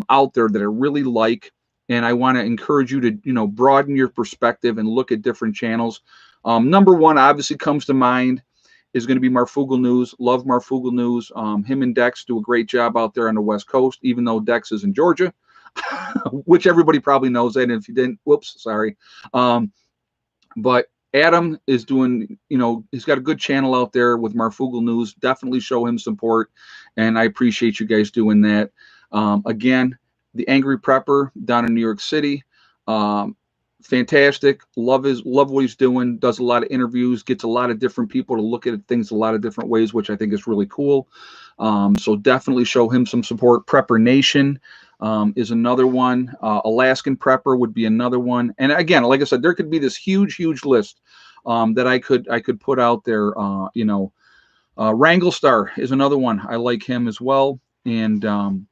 out there that I really like. And I want to encourage you to, broaden your perspective and look at different channels. Number one obviously comes to mind is going to be Marfugal News. Love Marfugal News. Him and Dex do a great job out there on the West Coast, even though Dex is in Georgia, which everybody probably knows that. And if you didn't, whoops, sorry. But Adam is doing, he's got a good channel out there with Marfugal News. Definitely show him support, and I appreciate you guys doing that. Again, the Angry Prepper down in New York City. Fantastic. Love what he's doing. Does a lot of interviews, gets a lot of different people to look at things a lot of different ways, which I think is really cool. So definitely show him some support. Prepper Nation is another one. Alaskan Prepper would be another one. And again, like I said, there could be this huge list that I could put out there. Wrangle Star is another one. I like him as well. And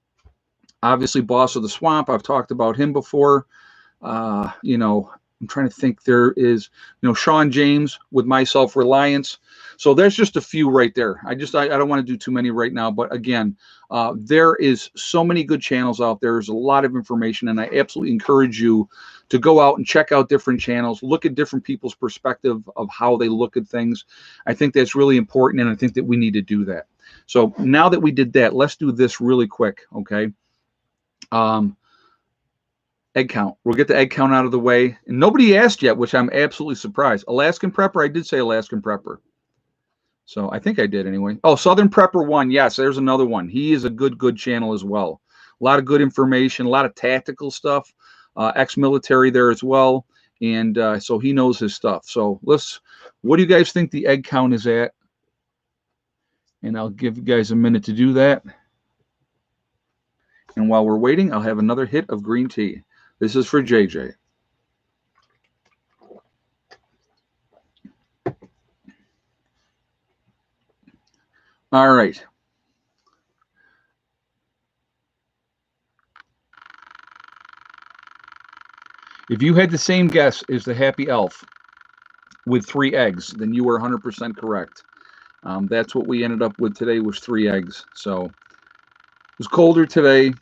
obviously, Boss of the Swamp. I've talked about him before. I'm trying to think. There is, Sean James with My Self-Reliance. So there's just a few right there. I don't want to do too many right now. But again, there is so many good channels out there. There's a lot of information, and I absolutely encourage you to go out and check out different channels, look at different people's perspective of how they look at things. I think that's really important, and I think that we need to do that. So now that we did that, let's do this really quick, okay? Egg count. We'll get the egg count out of the way. And nobody asked yet, which I'm absolutely surprised. Alaskan Prepper, I did say Alaskan Prepper. So I think I did anyway. Oh, Southern Prepper 1. Yes, there's another one. He is a good channel as well. A lot of good information, a lot of tactical stuff. Ex-military there as well. And so he knows his stuff. So what do you guys think the egg count is at? And I'll give you guys a minute to do that. And while we're waiting, I'll have another hit of green tea. This is for JJ. All right. If you had the same guess as the Happy Elf with 3 eggs, then you were 100% correct. That's what we ended up with today, was 3 eggs. So it was colder today.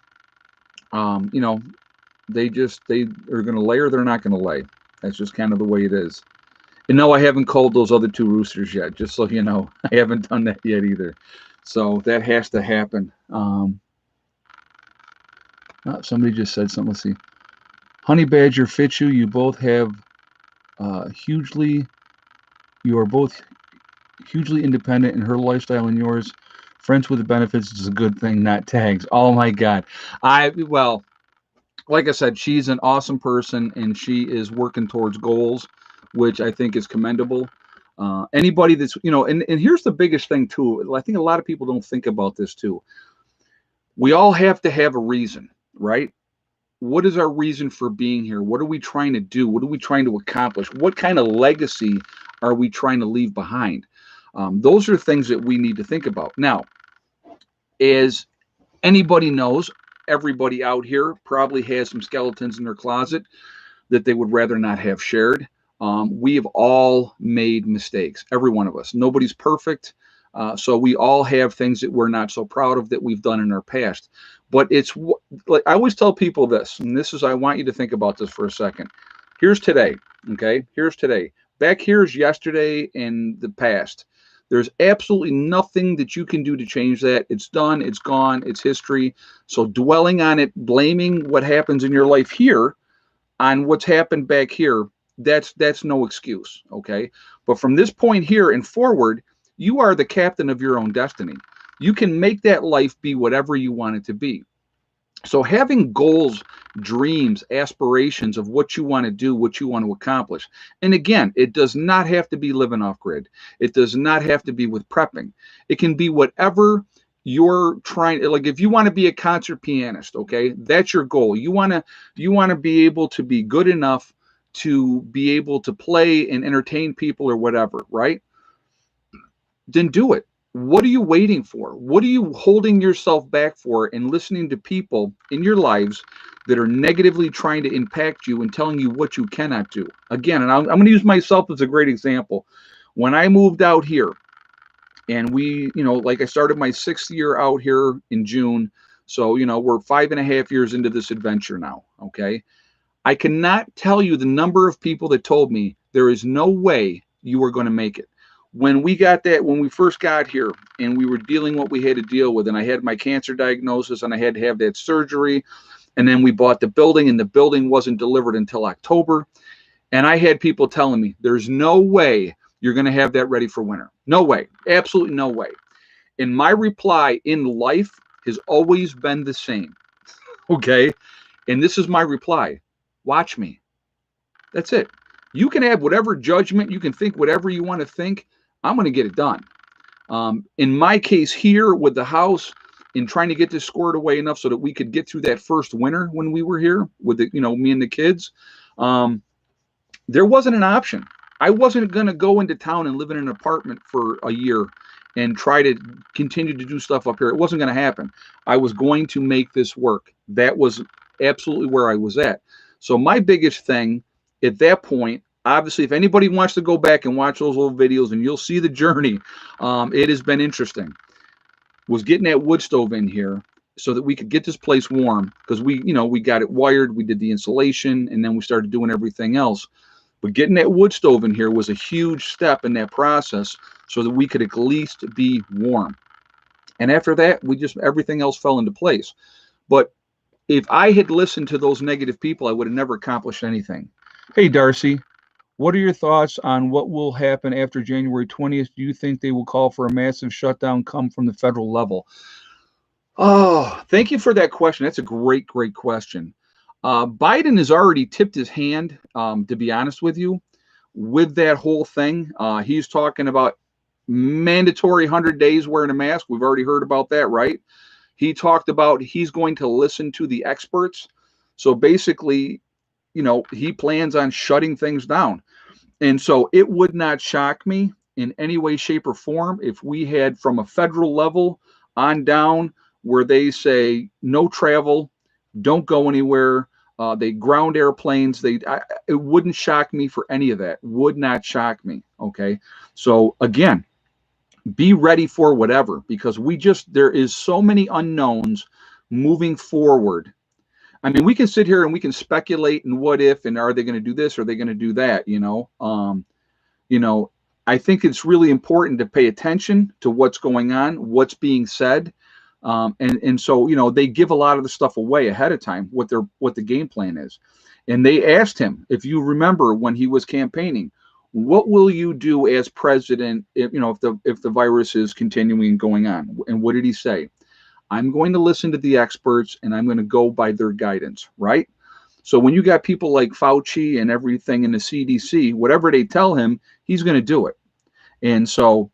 They are going to lay or they're not going to lay. That's just kind of the way it is. And no, I haven't called those other two roosters yet, just so you know. I haven't done that yet either. So that has to happen. Somebody just said something. Let's see. Honey Badger Fitchu, you both have hugely, you are both hugely independent in her lifestyle and yours. Friends with the benefits is a good thing, not tags. Oh my God. Well, like I said, she's an awesome person and she is working towards goals, which I think is commendable. Anybody that's, and here's the biggest thing too. I think a lot of people don't think about this too. We all have to have a reason, right? What is our reason for being here? What are we trying to do? What are we trying to accomplish? What kind of legacy are we trying to leave behind? Those are things that we need to think about. Now, as anybody knows, everybody out here probably has some skeletons in their closet that they would rather not have shared. We have all made mistakes, every one of us. Nobody's perfect. So we all have things that we're not so proud of that we've done in our past. But it's like I always tell people this, and this is, I want you to think about this for a second. Here's today, okay? Here's today. Back here's yesterday and the past. There's absolutely nothing that you can do to change that. It's done, it's gone, it's history. So dwelling on it, blaming what happens in your life here on what's happened back here, that's no excuse, okay? But from this point here and forward, you are the captain of your own destiny. You can make that life be whatever you want it to be. So having goals, dreams, aspirations of what you want to do, what you want to accomplish. And again, it does not have to be living off grid. It does not have to be with prepping. It can be whatever you're trying, like if you want to be a concert pianist, okay? That's your goal. You want to be able to be good enough to be able to play and entertain people or whatever, right? Then do it. What are you waiting for? What are you holding yourself back for and listening to people in your lives that are negatively trying to impact you and telling you what you cannot do? Again, and I'm going to use myself as a great example. When I moved out here, and like I started my 6th year out here in June. So, we're 5.5 years into this adventure now. Okay. I cannot tell you the number of people that told me there is no way you are going to make it. When we first got here and we were dealing what we had to deal with, and I had my cancer diagnosis and I had to have that surgery, and then we bought the building and the building wasn't delivered until October. And I had people telling me, there's no way you're going to have that ready for winter. No way. Absolutely no way. And my reply in life has always been the same. Okay. And this is my reply: watch me. That's it. You can have whatever judgment, you can think whatever you want to think. I'm going to get it done. In my case here with the house, in trying to get this squared away enough so that we could get through that first winter when we were here with me and the kids, there wasn't an option. I wasn't going to go into town and live in an apartment for a year and try to continue to do stuff up here. It wasn't going to happen. I was going to make this work. That was absolutely where I was at. So my biggest thing at that point, obviously, if anybody wants to go back and watch those old videos and you'll see the journey, it has been interesting, was getting that wood stove in here so that we could get this place warm, because we got it wired, we did the insulation, and then we started doing everything else. But getting that wood stove in here was a huge step in that process so that we could at least be warm. And after that, everything else fell into place. But if I had listened to those negative people, I would have never accomplished anything. Hey, Darcy, what are your thoughts on what will happen after January 20th? Do you think they will call for a massive shutdown come from the federal level? Oh, thank you for that question. That's a great, great question. Biden has already tipped his hand, to be honest with you, with that whole thing. He's talking about mandatory 100 days wearing a mask. We've already heard about that, right? He talked about he's going to listen to the experts. So basically, he plans on shutting things down. And so it would not shock me in any way, shape, or form if we had from a federal level on down where they say no travel, don't go anywhere. They ground airplanes. It wouldn't shock me for any of that. Would not shock me. Okay. So again, be ready for whatever, because there is so many unknowns moving forward. I mean, we can sit here and we can speculate and what if, and are they going to do this? Are they going to do that? you know, I think it's really important to pay attention to what's going on, what's being said. And so, you know, they give a lot of the stuff away ahead of time, what the game plan is. And they asked him, if you remember when he was campaigning, what will you do as president if, you know, if the virus is continuing going on? And what did he say? I'm going to listen to the experts and I'm going to go by their guidance, right? So when you got people like Fauci and everything in the CDC, whatever they tell him, he's going to do it. And so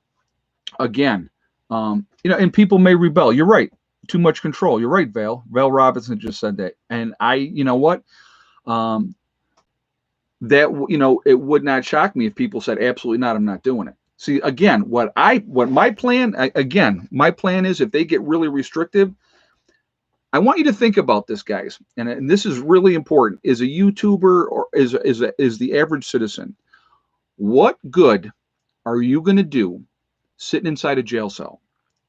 again, you know, and people may rebel. You're right. Too much control. You're right, Val. Val Robinson just said that. And you know what? Um, that, you know, it would not shock me if people said, absolutely not, I'm not doing it. See, again, what my plan, again, my plan is if they get really restrictive, I want you to think about this, guys, and this is really important. Is a YouTuber or is the average citizen, what good are you going to do sitting inside a jail cell?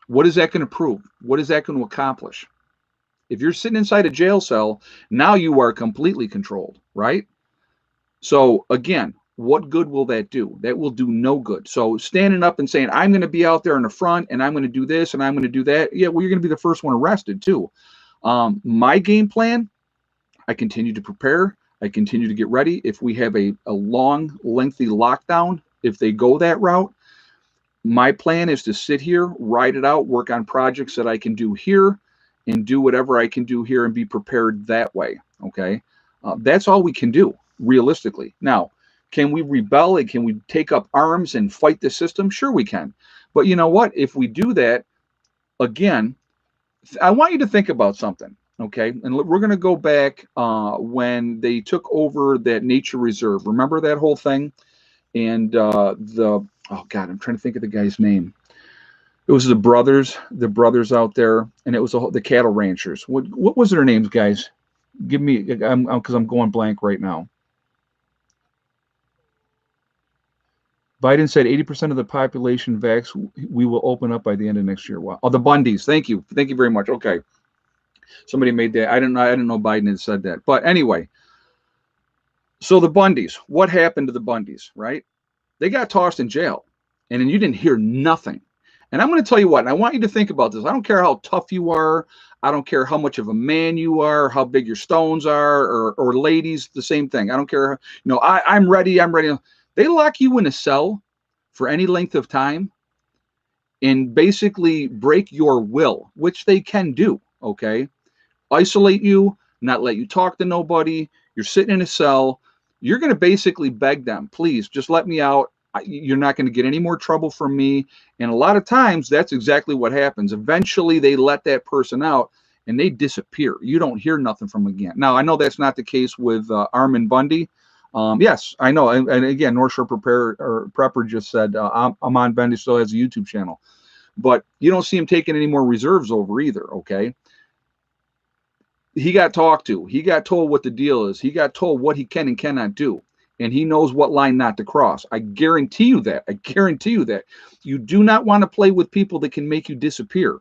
What is that going to prove? What is that going to accomplish? If you're sitting inside a jail cell, now you are completely controlled, right? So again, what good will that do? That will do no good. So standing up and saying, I'm going to be out there in the front and I'm going to do this and I'm going to do that. Yeah, well, you're going to be the first one arrested too. My game plan, I continue to prepare. I continue to get ready. If we have a long, lengthy lockdown, if they go that route, my plan is to sit here, ride it out, work on projects that I can do here and do whatever I can do here and be prepared that way. Okay. That's all we can do realistically. Now, can we rebel and can we take up arms and fight the system? Sure, we can. But you know what? If we do that, again, I want you to think about something, okay? And we're going to go back when they took over that nature reserve. Remember that whole thing? And oh God, I'm trying to think of the guy's name. It was the brothers out there, and it was the cattle ranchers. What was their names, guys? Give me, because I'm going blank right now. Biden said 80% of the population vax. We will open up by the end of next year. Wow. Oh, the Bundys. Thank you very much. Okay, somebody made that. I didn't know Biden had said that. But anyway, so the Bundys. What happened to the Bundys? Right? They got tossed in jail, and then you didn't hear nothing. And I'm going to tell you what. And I want you to think about this. I don't care how tough you are. I don't care how much of a man you are, how big your stones are, or ladies, the same thing. I don't care. You know, I'm ready. I'm ready. They lock you in a cell for any length of time and basically break your will, which they can do, okay? Isolate you, not let you talk to nobody. You're sitting in a cell. You're going to basically beg them, please, just let me out. You're not going to get any more trouble from me. And a lot of times, that's exactly what happens. Eventually, they let that person out and they disappear. You don't hear nothing from them again. Now, I know that's not the case with Armin Bundy. Yes, I know. And again, North Shore Prepper just said, Amon Bendy still has a YouTube channel. But you don't see him taking any more reserves over either, okay? He got talked to. He got told what the deal is. He got told what he can and cannot do. And he knows what line not to cross. I guarantee you that. I guarantee you that. You do not want to play with people that can make you disappear.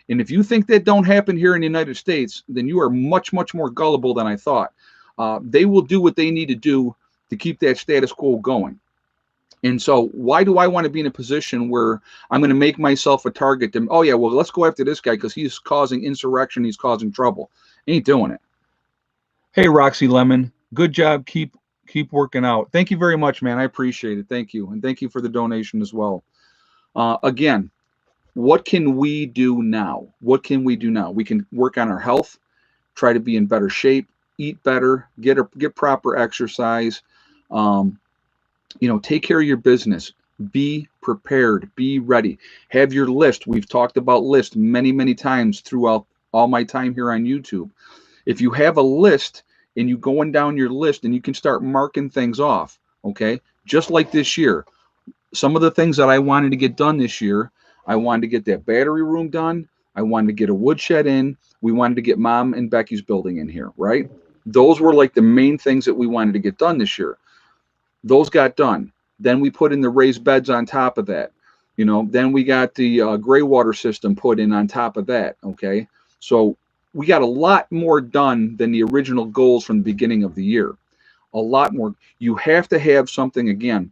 And if you think that don't happen here in the United States, then you are much, much more gullible than I thought. They will do what they need to do to keep that status quo going. And so why do I want to be in a position where I'm going to make myself a target? Oh, yeah, well, let's go after this guy because he's causing insurrection. He's causing trouble. Ain't doing it. Hey, Roxy Lemon, good job. Keep working out. Thank you very much, man. I appreciate it. Thank you. And thank you for the donation as well. Again, what can we do now? What can we do now? We can work on our health, try to be in better shape, eat better, get proper exercise, you know, take care of your business, be prepared, be ready, have your list. We've talked about list many, many times throughout all my time here on YouTube. If you have a list and you going down your list and you can start marking things off, okay, just like this year, some of the things that I wanted to get done this year, I wanted to get that battery room done. I wanted to get a woodshed in. We wanted to get Mom and Becky's building in here, right? Those were like the main things that we wanted to get done this year. Those got done. Then we put in the raised beds on top of that. You know, then we got the gray water system put in on top of that, okay? So we got a lot more done than the original goals from the beginning of the year. A lot more. You have to have something, again,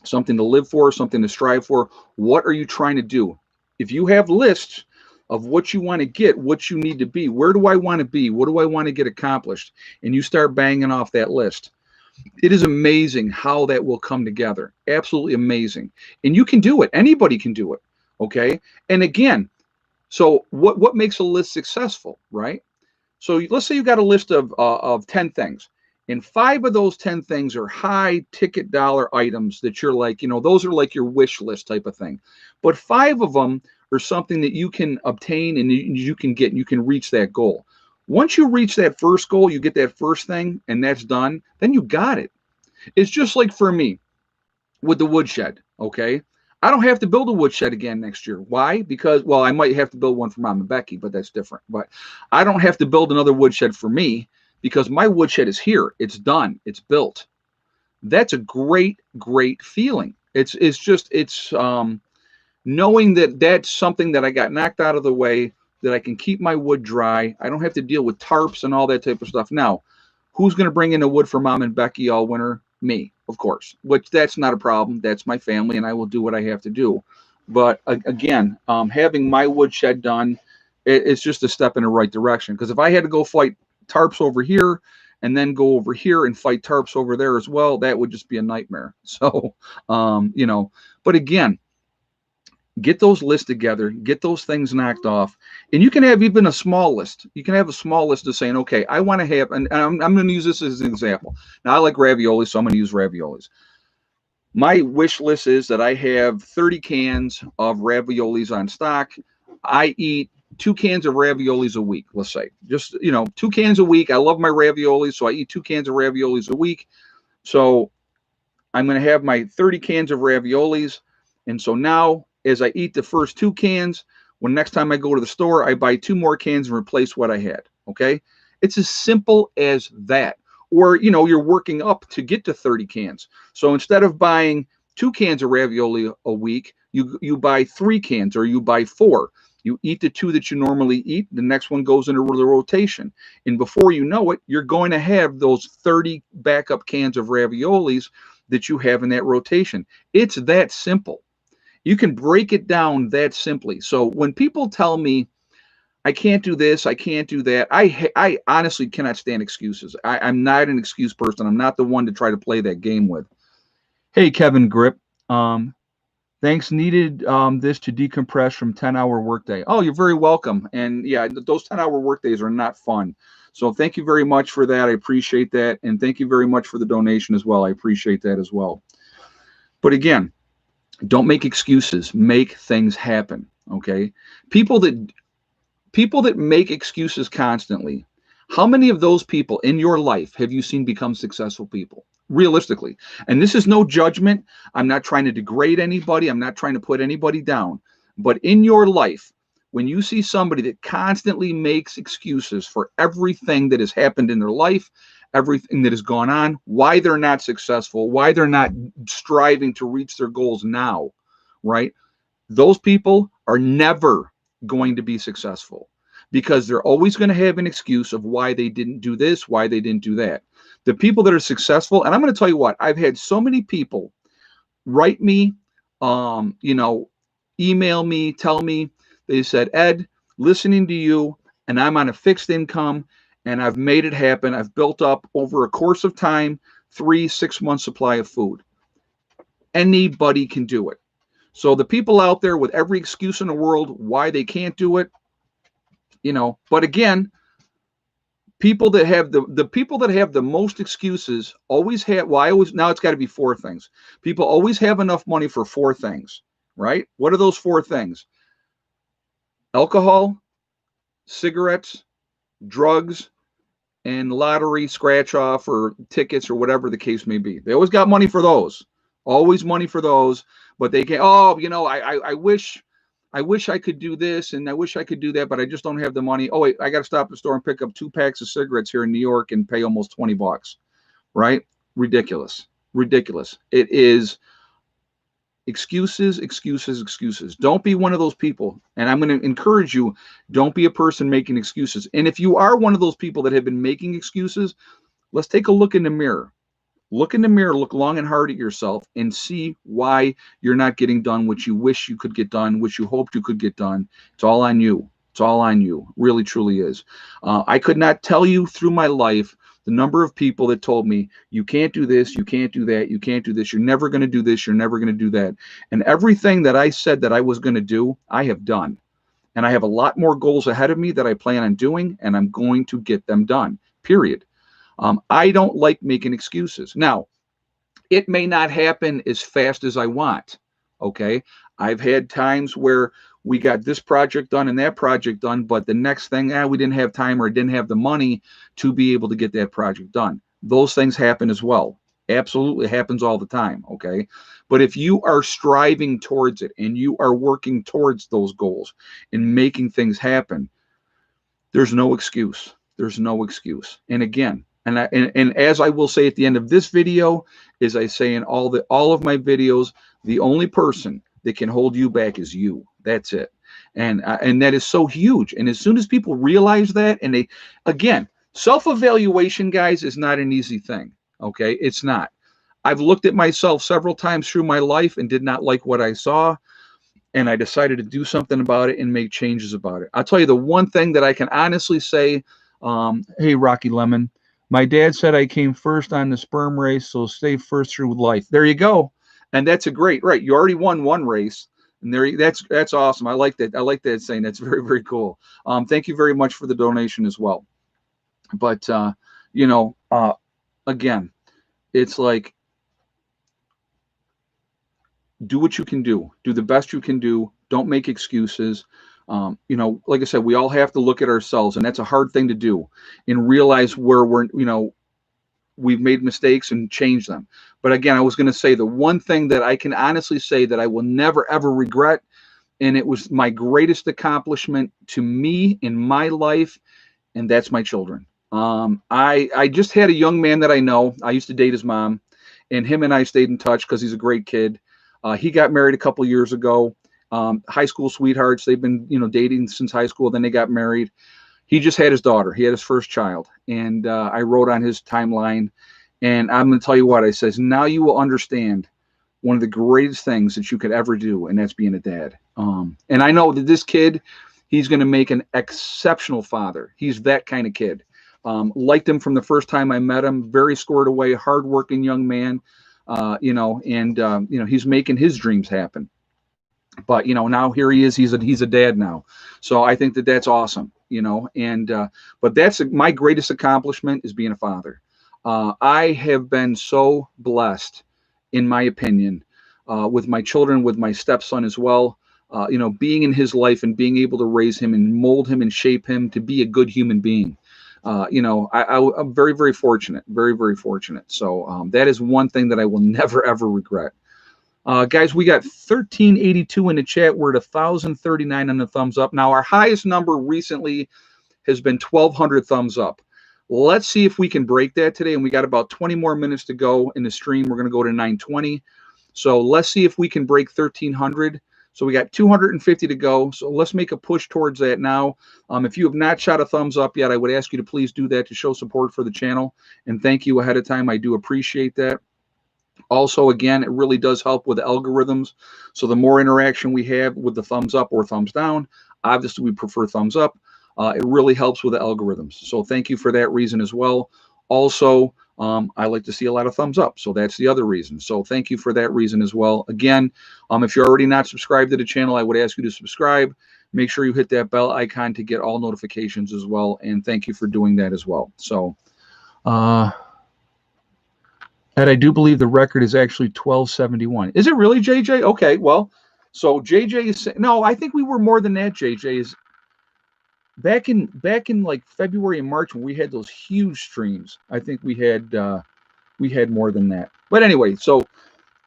something to live for, something to strive for. What are you trying to do? If you have lists of what you want to get, what you need to be, where do I want to be? What do I want to get accomplished? And you start banging off that list. It is amazing how that will come together. Absolutely amazing. And you can do it. Anybody can do it. Okay. And again, so what makes a list successful, right? So let's say you got a list of 10 things, and 5 of those 10 things are high ticket dollar items that you're like, those are like your wish list type of thing. But 5 of them are something that you can obtain and you can get, and you can reach that goal. Once you reach that first goal, you get that first thing, and that's done, then you got it. It's just like for me with the woodshed, okay? I don't have to build a woodshed again next year. Why? Because, well, I might have to build one for Mom and Becky, but that's different. But I don't have to build another woodshed for me because my woodshed is here. It's done. It's built. That's a great, great feeling. It's knowing that that's something that I got knocked out of the way, that I can keep my wood dry. I don't have to deal with tarps and all that type of stuff. Now, who's going to bring in the wood for Mom and Becky all winter? Me, of course, which that's not a problem. That's my family, and I will do what I have to do. But again, having my woodshed done, it's just a step in the right direction. Because if I had to go fight tarps over here and then go over here and fight tarps over there as well, that would just be a nightmare. So, but again, get those lists together, get those things knocked off, and you can have even a small list. You can have a small list of saying, okay, I want to have, and I'm going to use this as an example. Now, I like raviolis, so I'm going to use raviolis. My wish list is that I have 30 cans of raviolis on stock. I eat 2 cans of raviolis a week, let's say. Just, 2 cans a week. I love my raviolis, so I eat 2 cans of raviolis a week. So I'm going to have my 30 cans of raviolis. And so now, as I eat the first 2 cans, when next time I go to the store, I buy 2 more cans and replace what I had. Okay. It's as simple as that. Or, you're working up to get to 30 cans. So instead of buying 2 cans of ravioli a week, you buy 3 cans or you buy 4. You eat the 2 that you normally eat. The next one goes into the rotation. And before you know it, you're going to have those 30 backup cans of raviolis that you have in that rotation. It's that simple. You can break it down that simply. So when people tell me, I can't do this, I can't do that, I honestly cannot stand excuses. I'm not an excuse person. I'm not the one to try to play that game with. Hey, Kevin Grip. Thanks. Needed this to decompress from 10-hour workday. Oh, you're very welcome. And yeah, those 10-hour workdays are not fun. So thank you very much for that. I appreciate that. And thank you very much for the donation as well. I appreciate that as well. But again, don't make excuses. Make things happen. Okay. People that make excuses constantly, how many of those people in your life have you seen become successful people? Realistically. And this is no judgment. I'm not trying to degrade anybody. I'm not trying to put anybody down. But in your life, when you see somebody that constantly makes excuses for everything that has happened in their life, everything that has gone on, why they're not successful, why they're not striving to reach their goals now, right? Those people are never going to be successful because they're always going to have an excuse of why they didn't do this, why they didn't do that. The people that are successful, and I'm going to tell you what, I've had so many people write me, email me, tell me, they said, Ed, listening to you, and I'm on a fixed income, and I've made it happen. I've built up over a course of time 3-6 months supply of food. Anybody can do it. So the people out there with every excuse in the world why they can't do it, but again, people that have the people that have the most excuses always have, now it's got to be 4 things. People always have enough money for 4 things, right? What are those 4 things? Alcohol, cigarettes, drugs, and lottery scratch off or tickets or whatever the case may be. They always got money for those. Always money for those, but they can't, I wish I could do this and I wish I could do that, but I just don't have the money. Oh, wait, I got to stop at the store and pick up 2 packs of cigarettes here in New York and pay almost $20, right? Ridiculous. Ridiculous. It is excuses, excuses, excuses. Don't be one of those people. And I'm going to encourage you, don't be a person making excuses. And if you are one of those people that have been making excuses, let's take a look in the mirror. Look in the mirror, look long and hard at yourself, and see why you're not getting done what you wish you could get done, which you hoped you could get done. It's all on you. It's all on you. Really, truly is. I could not tell you through my life the number of people that told me, you can't do this, you can't do that, you can't do this, you're never going to do this, you're never going to do that. And everything that I said that I was going to do, I have done. And I have a lot more goals ahead of me that I plan on doing, and I'm going to get them done, period. I don't like making excuses. Now, it may not happen as fast as I want. Okay. I've had times where we got this project done and that project done, but the next thing, we didn't have time or didn't have the money to be able to get that project done. Those things happen as well. Absolutely happens all the time. Okay. But if you are striving towards it and you are working towards those goals and making things happen, there's no excuse. There's no excuse. And again, and as I will say at the end of this video, as I say in all of my videos, the only person that can hold you back is you. That's it. And that is so huge. And as soon as people realize that, and they, again, self-evaluation, guys, is not an easy thing. Okay, it's not. I've looked at myself several times through my life and did not like what I saw, and I decided to do something about it and make changes about it. I'll tell you the one thing that I can honestly say. Hey, Rocky Lemon, my dad said I came first on the sperm race, so stay first through life. There you go. And that's a great, right? You already won one race, and that's awesome. I like that. I like that saying. That's very, very cool. Thank you very much for the donation as well. But you know, again, it's like, do what you can do. Do the best you can do. Don't make excuses. You know, like I said, we all have to look at ourselves, and that's a hard thing to do, and realize where we've made mistakes and change them. But again, I was going to say the one thing that I can honestly say that I will never, ever regret, and it was my greatest accomplishment to me in my life, and that's my children. I just had a young man that I know. I used to date his mom, and him and I stayed in touch because he's a great kid. He got married a couple years ago. High school sweethearts. They've been, dating since high school. Then they got married. He just had his daughter. He had his first child. And I wrote on his timeline, and I'm going to tell you what I says. Now you will understand one of the greatest things that you could ever do, and that's being a dad. And I know that this kid, he's going to make an exceptional father. He's that kind of kid. Liked him from the first time I met him. Very squared away, hardworking young man. He's making his dreams happen. But now here he is. He's a dad now. So I think that that's awesome. But that's my greatest accomplishment, is being a father. I have been so blessed, in my opinion, with my children, with my stepson as well. Being in his life and being able to raise him and mold him and shape him to be a good human being. I'm very, very fortunate, very, very fortunate. So that is one thing that I will never, ever regret. Guys, we got 1382 in the chat. We're at 1,039 on the thumbs up. Now, our highest number recently has been 1,200 thumbs up. Let's see if we can break that today. And we got about 20 more minutes to go in the stream. We're going to go to 920. So let's see if we can break 1,300. So we got 250 to go. So let's make a push towards that now. If you have not shot a thumbs up yet, I would ask you to please do that to show support for the channel. And thank you ahead of time. I do appreciate that. Also, again, it really does help with the algorithms. So the more interaction we have with the thumbs up or thumbs down, obviously we prefer thumbs up. It really helps with the algorithms. So thank you for that reason as well. Also, I like to see a lot of thumbs up. So that's the other reason. So thank you for that reason as well. Again, if you're already not subscribed to the channel, I would ask you to subscribe. Make sure you hit that bell icon to get all notifications as well. And thank you for doing that as well. So, and I do believe the record is actually 1271. Is it really, JJ? Okay, well, so JJ is saying, no, I think we were more than that, JJ. Is back in like February and March when we had those huge streams. I think we had more than that. But anyway, so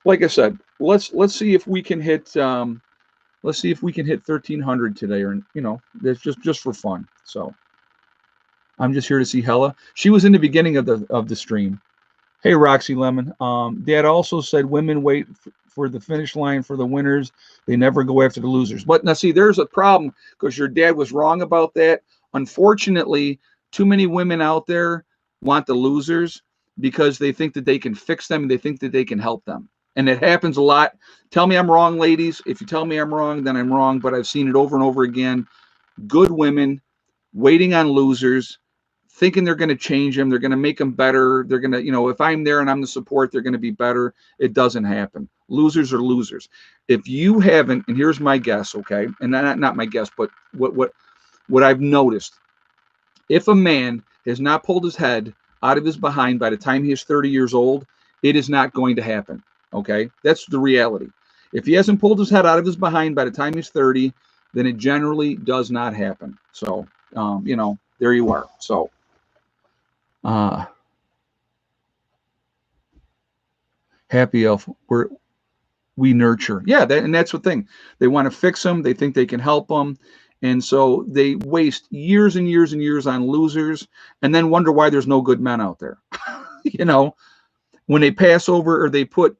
like I said, let's see if we can hit 1,300 today, or that's just for fun. So I'm just here to see Hella. She was in the beginning of the stream. Hey, Roxy Lemon. Dad also said women wait for the finish line for the winners. They never go after the losers. But now, see, there's a problem, because your dad was wrong about that. Unfortunately, too many women out there want the losers. because they think that they can fix them and they think that they can help them. And it happens a lot. Tell me I'm wrong, ladies. If you tell me I'm wrong, then I'm wrong. But I've seen it over and over again. Good women waiting on losers, thinking they're going to change them. They're going to make them better. They're going to, if I'm there and I'm the support, they're going to be better. It doesn't happen. Losers are losers. If you haven't, and here's my guess, okay, and not my guess, but what I've noticed, if a man has not pulled his head out of his behind by the time he is 30 years old, it is not going to happen. Okay, that's the reality. If he hasn't pulled his head out of his behind by the time he's 30, then it generally does not happen. So, there you are. So, happy elf, we nurture. Yeah, and that's the thing. They want to fix them. They think they can help them. And so they waste years and years and years on losers and then wonder why there's no good men out there. When they pass over or they put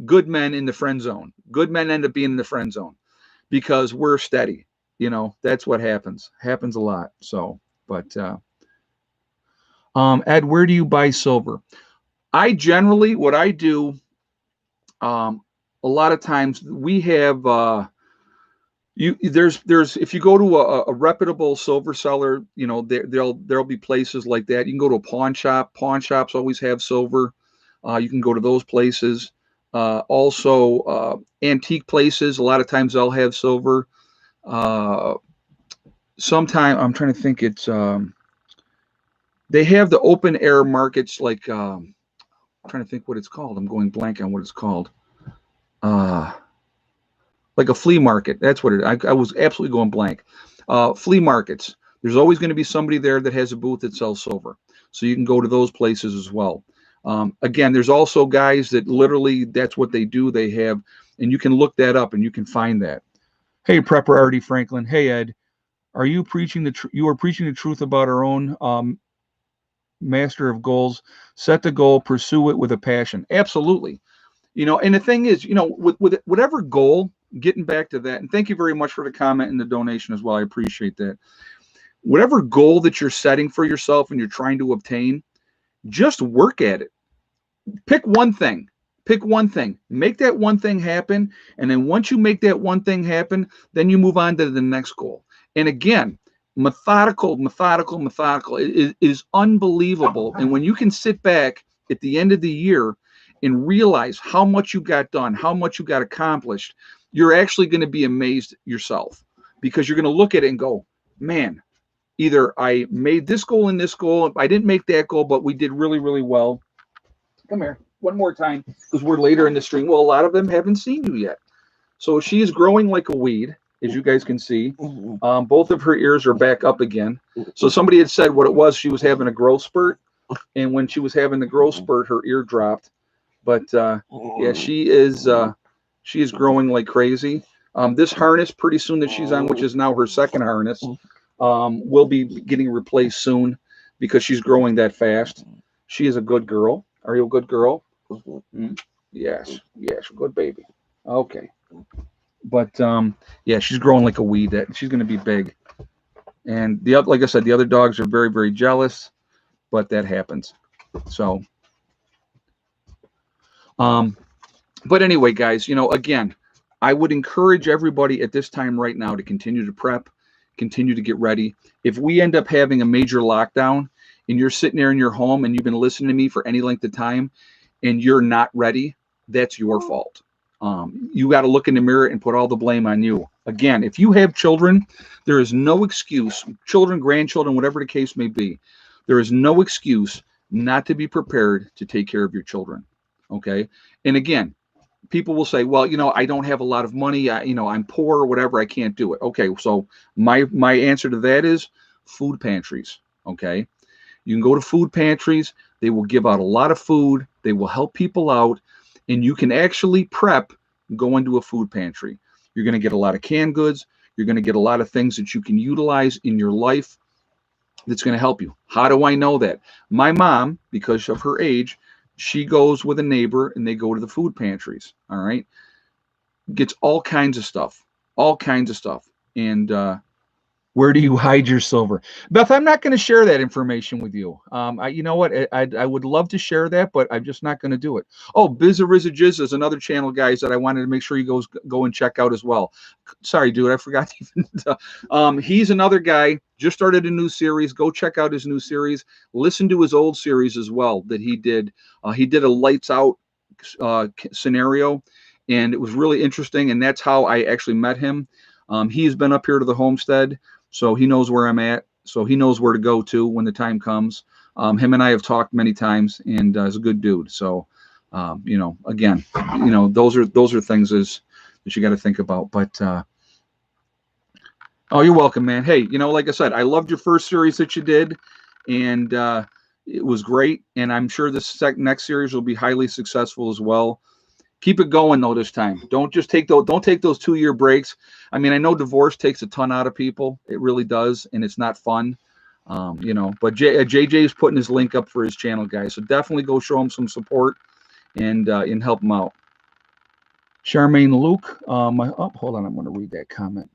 good men in the friend zone, good men end up being in the friend zone because we're steady. That's what happens. Happens a lot. So, but Ed, where do you buy silver? I generally, what I do, a lot of times we have, there's if you go to a reputable silver seller, there'll be places like that. You can go to a pawn shop. Pawn shops always have silver. You can go to those places. Also, antique places. A lot of times they'll have silver. Sometime I'm trying to think. It's they have the open air markets. Like I'm trying to think what it's called. I'm going blank on what it's called. Like a flea market. That's what it is. I was absolutely going blank. Flea markets. There's always going to be somebody there that has a booth that sells silver. So you can go to those places as well. Again, there's also guys that literally that's what they do. They have, and you can look that up and you can find that. Hey, Prepper Artie Franklin. Hey, Ed, are you preaching you are preaching the truth about our own master of goals? Set the goal, pursue it with a passion. Absolutely. And the thing is, with whatever goal, getting back to that, and thank you very much for the comment and the donation as well. I appreciate that. Whatever goal that you're setting for yourself and you're trying to obtain, just work at it. Pick one thing. Make that one thing happen. And then once you make that one thing happen, then you move on to the next goal. And again, methodical. It is unbelievable. And when you can sit back at the end of the year and realize how much you got done, how much you got accomplished, you're actually going to be amazed yourself because you're going to look at it and go, man, either I made this goal and this goal. I didn't make that goal, but we did really, really well. Come here one more time because we're later in the stream. Well, a lot of them haven't seen you yet. So she is growing like a weed, as you guys can see. Both of her ears are back up again. So somebody had said what it was. She was having a growth spurt. And when she was having the growth spurt, her ear dropped. But yeah, she is growing like crazy. This harness pretty soon that she's on, which is now her second harness, will be getting replaced soon because she's growing that fast. She is a good girl. Are you a good girl? Yes, good baby. Okay. But yeah, she's growing like a weed. She's going to be big. And like I said, the other dogs are very, very jealous, but that happens. So, but anyway, guys, again, I would encourage everybody at this time right now to continue to prep, continue to get ready. If we end up having a major lockdown and you're sitting there in your home and you've been listening to me for any length of time and you're not ready, that's your fault. You got to look in the mirror and put all the blame on you. Again, if you have children, there is no excuse, children, grandchildren, whatever the case may be, there is no excuse not to be prepared to take care of your children. Okay. And again, people will say, well, I don't have a lot of money. I'm poor or whatever. I can't do it. Okay. So my answer to that is food pantries. Okay. You can go to food pantries. They will give out a lot of food. They will help people out. And you can actually prep, go into a food pantry. You're going to get a lot of canned goods. You're going to get a lot of things that you can utilize in your life that's going to help you. How do I know that? My mom, because of her age, she goes with a neighbor and they go to the food pantries. All right. Gets all kinds of stuff. And Where do you hide your silver? Beth, I'm not going to share that information with you. You know what? I would love to share that, but I'm just not going to do it. Oh, Bizarizajiz is another channel, guys, that I wanted to make sure you go and check out as well. Sorry, dude, I forgot to even. He's another guy, just started a new series. Go check out his new series. Listen to his old series as well that he did. He did a lights out scenario, and it was really interesting, and that's how I actually met him. He's been up here to the homestead, so he knows where I'm at. So he knows where to go to when the time comes. Him and I have talked many times, and he's a good dude. So, again, those are things that you got to think about. But oh, you're welcome, man. Hey, like I said, I loved your first series that you did, and it was great. And I'm sure this next series will be highly successful as well. Keep it going though this time. Don't take those 2-year breaks. I mean, I know divorce takes a ton out of people. It really does, and it's not fun. But JJ is putting his link up for his channel, guys. So definitely go show him some support and help him out. Charmaine Luke, hold on, I'm going to read that comment.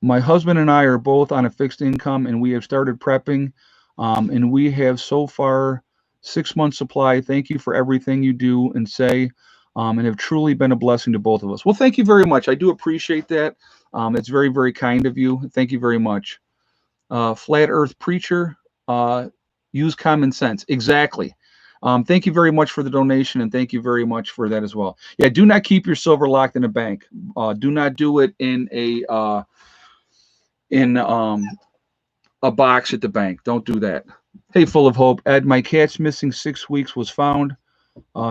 My husband and I are both on a fixed income, and we have started prepping, and we have so far 6 months supply. Thank you for everything you do and say. And have truly been a blessing to both of us. Well, thank you very much. I do appreciate that. It's very, very kind of you. Thank you very much. Flat Earth Preacher, use common sense. Exactly. Thank you very much for the donation, and thank you very much for that as well. Yeah, do not keep your silver locked in a bank. Do not do it in a box at the bank. Don't do that. Hey, Full of Hope. Ed, my cat's missing 6 weeks was found.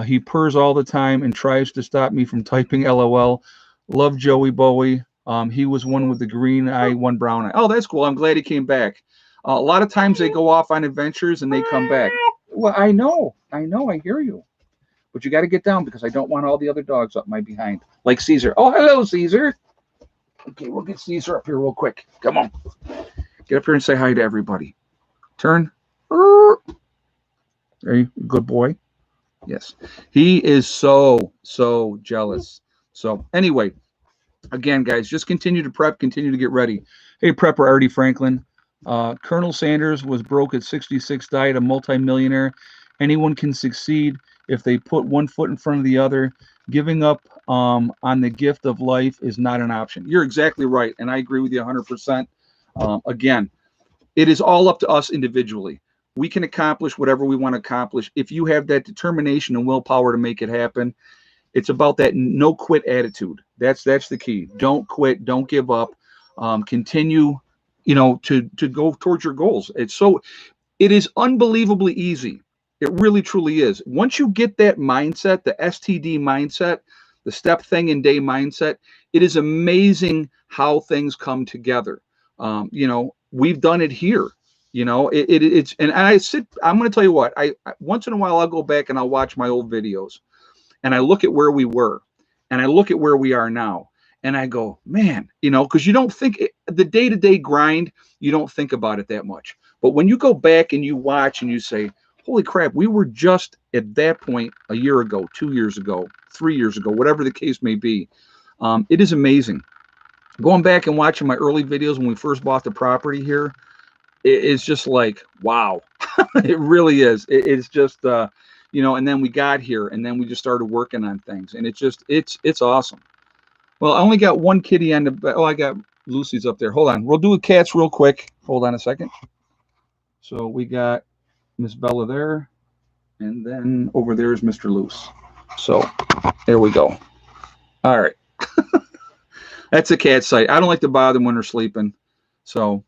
He purrs all the time and tries to stop me from typing LOL. Love Joey Bowie. He was one with the green eye, one brown eye. Oh, that's cool. I'm glad he came back. A lot of times they go off on adventures and they come back. Well, I know. I hear you. But you got to get down because I don't want all the other dogs up my behind. Like Caesar. Oh, hello, Caesar. Okay, we'll get Caesar up here real quick. Come on. Get up here and say hi to everybody. Turn. There you good boy. Yes, he is so jealous. So anyway, again, guys, just continue to prep, continue to get ready. Hey, prepper Artie Franklin. Colonel Sanders was broke at 66, died a multimillionaire. Anyone can succeed if they put one foot in front of the other. Giving up on the gift of life is not an option. You're exactly right, and I agree with you 100%. Again, it is all up to us individually. We can accomplish whatever we want to accomplish if you have that determination and willpower to make it happen. It's about that no quit attitude. That's the key. Don't quit. Don't give up. Continue, to go towards your goals. It is unbelievably easy. It really truly is. Once you get that mindset, the STD mindset, the step thing and day mindset, it is amazing how things come together. We've done it here. It's and I'm going to tell you what, I once in a while I'll go back and I'll watch my old videos and I look at where we were and I look at where we are now and I go, man, because you don't think the day-to-day grind, you don't think about it that much. But when you go back and you watch and you say, holy crap, we were just at that point a year ago, 2 years ago, 3 years ago, whatever the case may be. It is amazing. Going back and watching my early videos when we first bought the property here, it's just like, wow. It really is. It's just, and then we got here and then we just started working on things and it's awesome. Well, I only got one kitty on the, I got Lucy's up there. Hold on. We'll do the cats real quick. Hold on a second. So we got Miss Bella there and then over there is Mr. Loose. So there we go. All right. That's a cat site. I don't like to bother them when they're sleeping. So,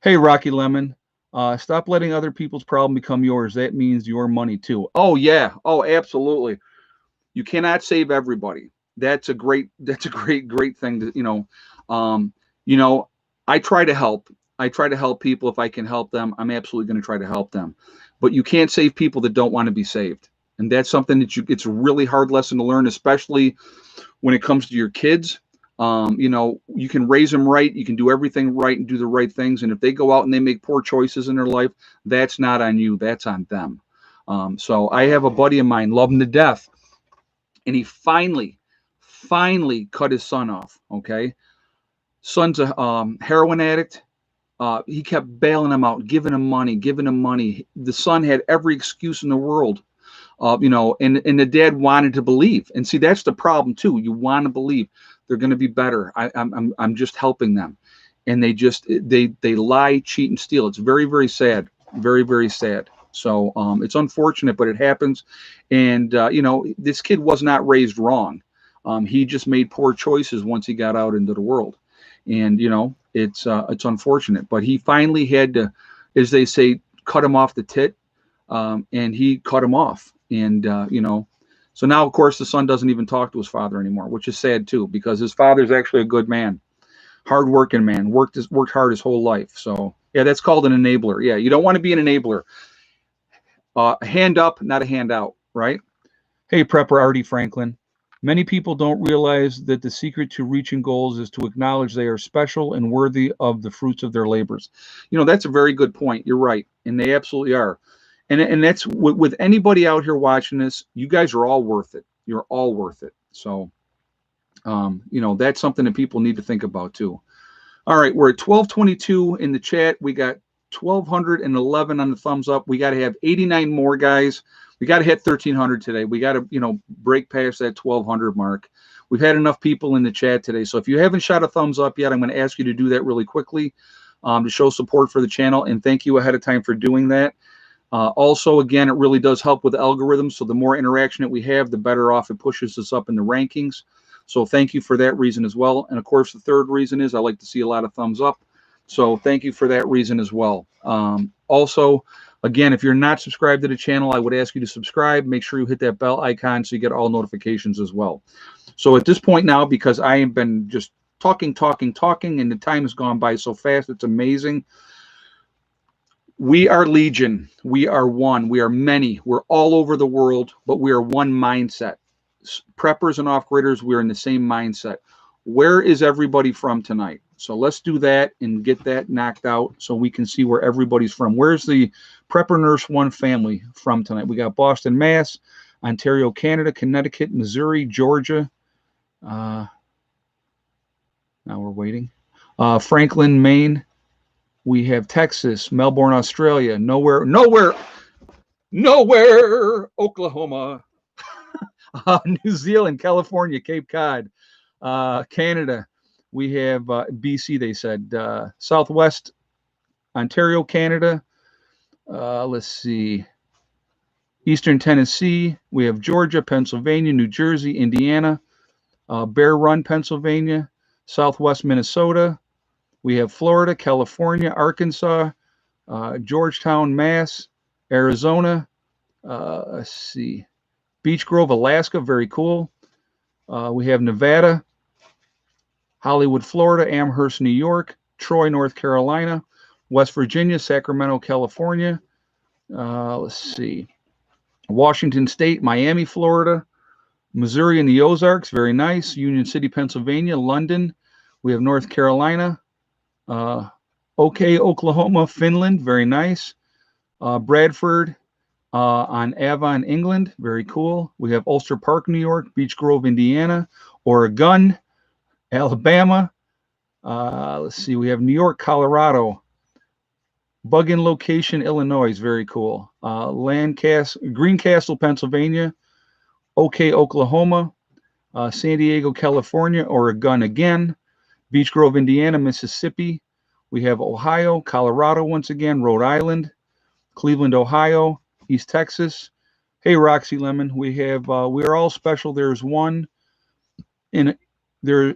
hey, Rocky Lemon, stop letting other people's problem become yours. That means your money too. Oh yeah. Oh, absolutely. You cannot save everybody. That's a great thing to, I try to help. I try to help people if I can help them. I'm absolutely going to try to help them. But you can't save people that don't want to be saved. And that's something that it's a really hard lesson to learn, especially when it comes to your kids. You can raise them right. You can do everything right and do the right things. And if they go out and they make poor choices in their life, that's not on you. That's on them. So I have a buddy of mine, love him to death. And he finally cut his son off. Okay. Son's a heroin addict. He kept bailing him out, giving him money, giving him money. The son had every excuse in the world, and the dad wanted to believe. And see, that's the problem too. You want to believe they're going to be better. I'm just helping them, and they lie, cheat, and steal. It's very, very sad, very, very sad. So it's unfortunate, but it happens. And this kid was not raised wrong. He just made poor choices once he got out into the world, and it's unfortunate. But he finally had to, as they say, cut him off the tit, and he cut him off. And so now, of course, the son doesn't even talk to his father anymore, which is sad too, because his father's actually a good man, hardworking man, worked hard his whole life. So yeah, that's called an enabler. Yeah, you don't want to be an enabler. A hand up, not a handout, right? Hey, Prepper Artie Franklin. Many people don't realize that the secret to reaching goals is to acknowledge they are special and worthy of the fruits of their labors. That's a very good point. You're right, and they absolutely are. And that's with anybody out here watching this. You guys are all worth it. You're all worth it. So, that's something that people need to think about too. All right, we're at 1222 in the chat. We got 1,211 on the thumbs up. We got to have 89 more, guys. We got to hit 1,300 today. We got to, break past that 1,200 mark. We've had enough people in the chat today. So if you haven't shot a thumbs up yet, I'm going to ask you to do that really quickly to show support for the channel. And thank you ahead of time for doing that. Also, again, it really does help with the algorithm. So the more interaction that we have, the better off it pushes us up in the rankings. So thank you for that reason as well. And of course, the third reason is I like to see a lot of thumbs up. So thank you for that reason as well. Also, again, if you're not subscribed to the channel, I would ask you to subscribe. Make sure you hit that bell icon so you get all notifications as well. So at this point now, because I have been just talking, and the time has gone by so fast, it's amazing. We are legion. We are one. We are many. We're all over the world, but we are one mindset. Preppers and off-graders, we're in the same mindset. Where is everybody from tonight? So let's do that and get that knocked out so we can see where everybody's from. Where's the Prepper Nurse One family from tonight? We got Boston, Mass, Ontario, Canada, Connecticut, Missouri, Georgia. Now we're waiting. Franklin, Maine. We have Texas, Melbourne, Australia, nowhere, Oklahoma, New Zealand, California, Cape Cod, Canada. We have BC, they said, Southwest Ontario, Canada. Let's see. Eastern Tennessee. We have Georgia, Pennsylvania, New Jersey, Indiana, Bear Run, Pennsylvania, Southwest Minnesota. We have Florida, California, Arkansas, Georgetown, Mass, Arizona. Let's see. Beech Grove, Alaska, very cool. We have Nevada, Hollywood, Florida, Amherst, New York, Troy, North Carolina, West Virginia, Sacramento, California. Let's see. Washington State, Miami, Florida, Missouri and the Ozarks, very nice. Union City, Pennsylvania, London. We have North Carolina. Oklahoma, Finland, very nice. Bradford on Avon, England, very cool. We have Ulster Park, New York, Beech Grove, Indiana, Oregon, Alabama. Let's see, we have New York, Colorado, Buggin location, Illinois, very cool. Greencastle, Pennsylvania, Oklahoma, San Diego, California, Oregon again, Beech Grove, Indiana, Mississippi. We have Ohio, Colorado once again, Rhode Island, Cleveland, Ohio, East Texas. Hey, Roxy Lemon, we have we are all special. There's one in there.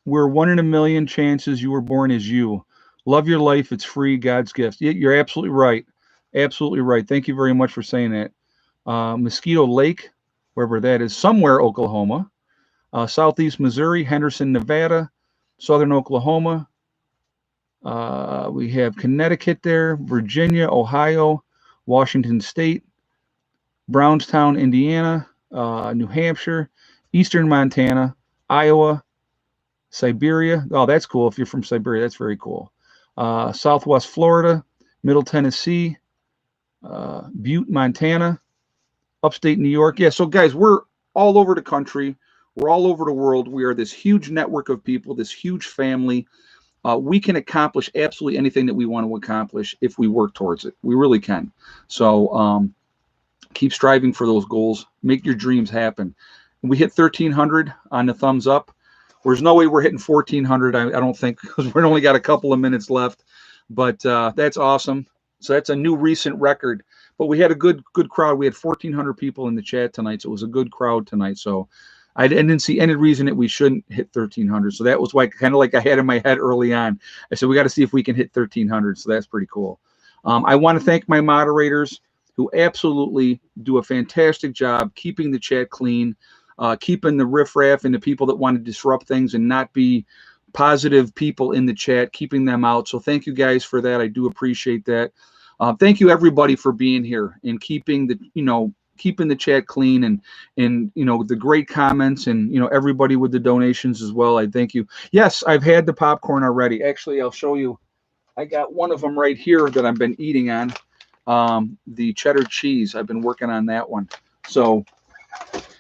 We're 1 in a million chances you were born as you. Love your life. It's free. God's gift. You're absolutely right. Absolutely right. Thank you very much for saying that. Mosquito Lake, wherever that is, somewhere Oklahoma, Southeast Missouri, Henderson, Nevada, Southern Oklahoma. We have Connecticut there, Virginia, Ohio, Washington State, Brownstown, Indiana, New Hampshire, Eastern Montana, Iowa, Siberia. Oh, that's cool. If you're from Siberia, that's very cool. Southwest Florida, Middle Tennessee, Butte, Montana, upstate New York. Yeah, so guys, we're all over the country. We're all over the world. We are this huge network of people, this huge family. we can accomplish absolutely anything that we want to accomplish if we work towards it. We really can. So keep striving for those goals. Make your dreams happen. We hit 1,300 on the thumbs up. There's no way we're hitting 1,400. I don't think, because we've only got a couple of minutes left. But that's awesome. So that's a new recent record. But we had a good crowd. We had 1,400 people in the chat tonight, so it was a good crowd tonight. So I didn't see any reason that we shouldn't hit 1,300. So that was why, kind of like I had in my head early on. I said we got to see if we can hit 1,300. So that's pretty cool. I want to thank my moderators who absolutely do a fantastic job keeping the chat clean, keeping the riffraff and the people that want to disrupt things and not be positive people in the chat, keeping them out. So thank you guys for that. I do appreciate that. Thank you everybody for being here and keeping the chat clean and the great comments and everybody with the donations as well. I thank you. Yes, I've had the popcorn already. Actually, I'll show you. I got one of them right here that I've been eating on. The cheddar cheese. I've been working on that one. So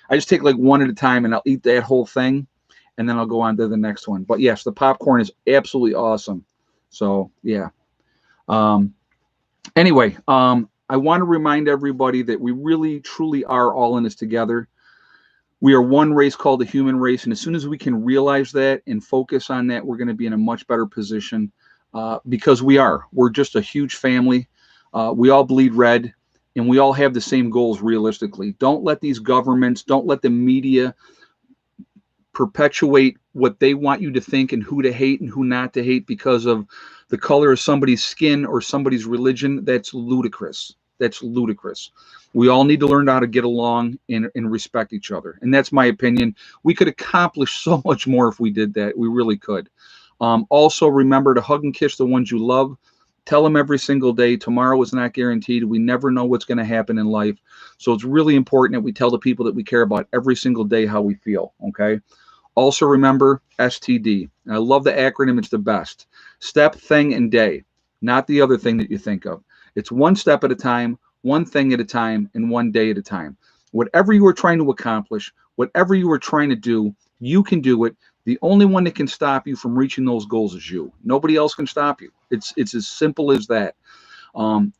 I just take like one at a time and I'll eat that whole thing and then I'll go on to the next one. But yes, the popcorn is absolutely awesome. So yeah. Anyway, I want to remind everybody that we really, truly are all in this together. We are one race called the human race. And as soon as we can realize that and focus on that, we're going to be in a much better position because we're just a huge family. We all bleed red and we all have the same goals realistically. Don't let these governments, don't let the media perpetuate what they want you to think and who to hate and who not to hate because of the color of somebody's skin or somebody's religion. That's ludicrous. That's ludicrous. We all need to learn how to get along and respect each other. And that's my opinion. We could accomplish so much more if we did that. We really could. Also, remember to hug and kiss the ones you love. Tell them every single day, tomorrow is not guaranteed. We never know what's going to happen in life. So it's really important that we tell the people that we care about every single day how we feel, okay? Also remember STD. I love the acronym. It's the best. Step, thing, and day. Not the other thing that you think of. It's one step at a time, one thing at a time, and one day at a time. Whatever you are trying to accomplish, whatever you are trying to do, you can do it. The only one that can stop you from reaching those goals is you. Nobody else can stop you. It's as simple as that.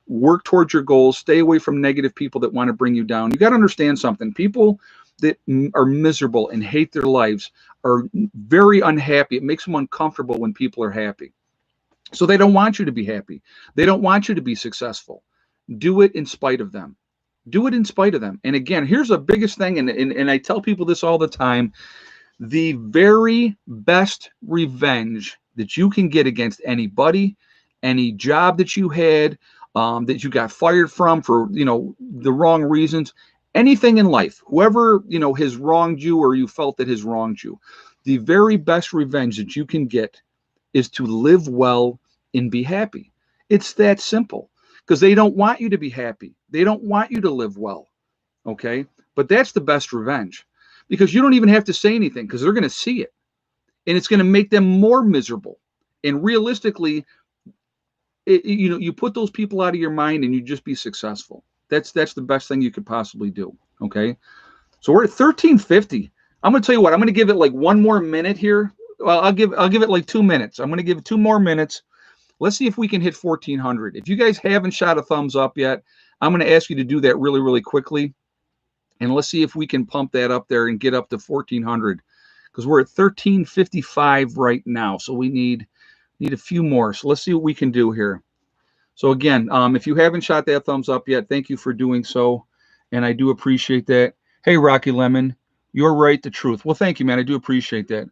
Work towards your goals. Stay away from negative people that want to bring you down. You got to understand something. People that are miserable and hate their lives are very unhappy. It makes them uncomfortable when people are happy. So they don't want you to be happy. They don't want you to be successful. Do it in spite of them. Do it in spite of them. And again, here's the biggest thing, and I tell people this all the time. The very best revenge that you can get against anybody, any job that you had, that you got fired from for, the wrong reasons, anything in life, whoever, has wronged you or you felt that has wronged you, the very best revenge that you can get is to live well and be happy. It's that simple because they don't want you to be happy. They don't want you to live well. Okay. But that's the best revenge. Because you don't even have to say anything because they're going to see it. And it's going to make them more miserable. And realistically, you put those people out of your mind and you just be successful. That's the best thing you could possibly do. Okay. So we're at 1350. I'm going to tell you what, I'm going to give it like one more minute here. Well, I'll give it like 2 minutes. I'm going to give it 2 more minutes. Let's see if we can hit 1400. If you guys haven't shot a thumbs up yet, I'm going to ask you to do that really, really quickly. And let's see if we can pump that up there and get up to 1400 because we're at 1355 right now. So we need a few more. So let's see what we can do here. So again, if you haven't shot that thumbs up yet, thank you for doing so. And I do appreciate that. Hey, Rocky Lemon, you're right. The truth. Well, thank you, man. I do appreciate that.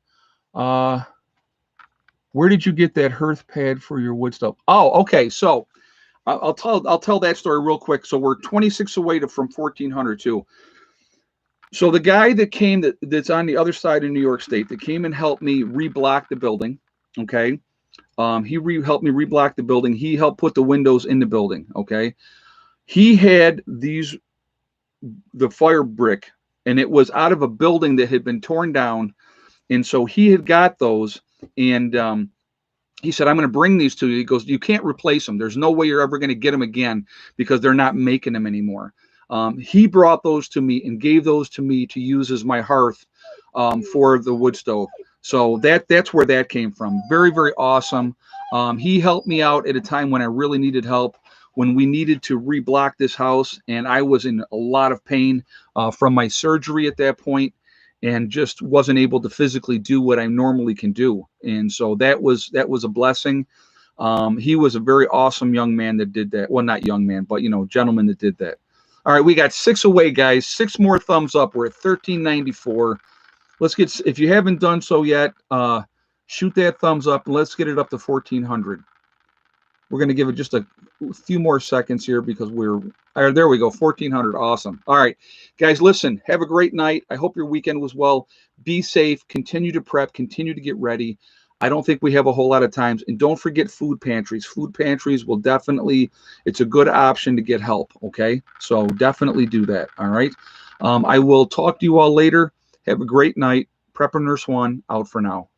Where did you get that hearth pad for your wood stove? Oh, okay. So I'll tell that story real quick. So we're 26 away from 1400 too. So the guy that came that's on the other side of New York State that came and helped me reblock the building, okay? He helped me reblock the building. He helped put the windows in the building, okay? He had the fire brick, and it was out of a building that had been torn down, and so he had got those, and he said, I'm going to bring these to you. He goes, you can't replace them. There's no way you're ever going to get them again because they're not making them anymore. He brought those to me and gave those to me to use as my hearth for the wood stove. So that's where that came from. Very, very awesome. He helped me out at a time when I really needed help, when we needed to reblock this house, and I was in a lot of pain from my surgery at that point, and just wasn't able to physically do what I normally can do. And so that was a blessing. He was a very awesome young man that did that. Well, not young man, but gentleman that did that. All right, we got 6 away, guys. 6 more thumbs up. We're at 1394. Let's get, if you haven't done so yet, shoot that thumbs up and let's get it up to 1400. We're going to give it just a few more seconds here because there we go, 1400. Awesome. All right, guys, listen, have a great night. I hope your weekend was well. Be safe. Continue to prep. Continue to get ready. I don't think we have a whole lot of times. And don't forget food pantries. Food pantries will definitely, it's a good option to get help, okay? So definitely do that, all right? I will talk to you all later. Have a great night. Prepper Nurse One out for now.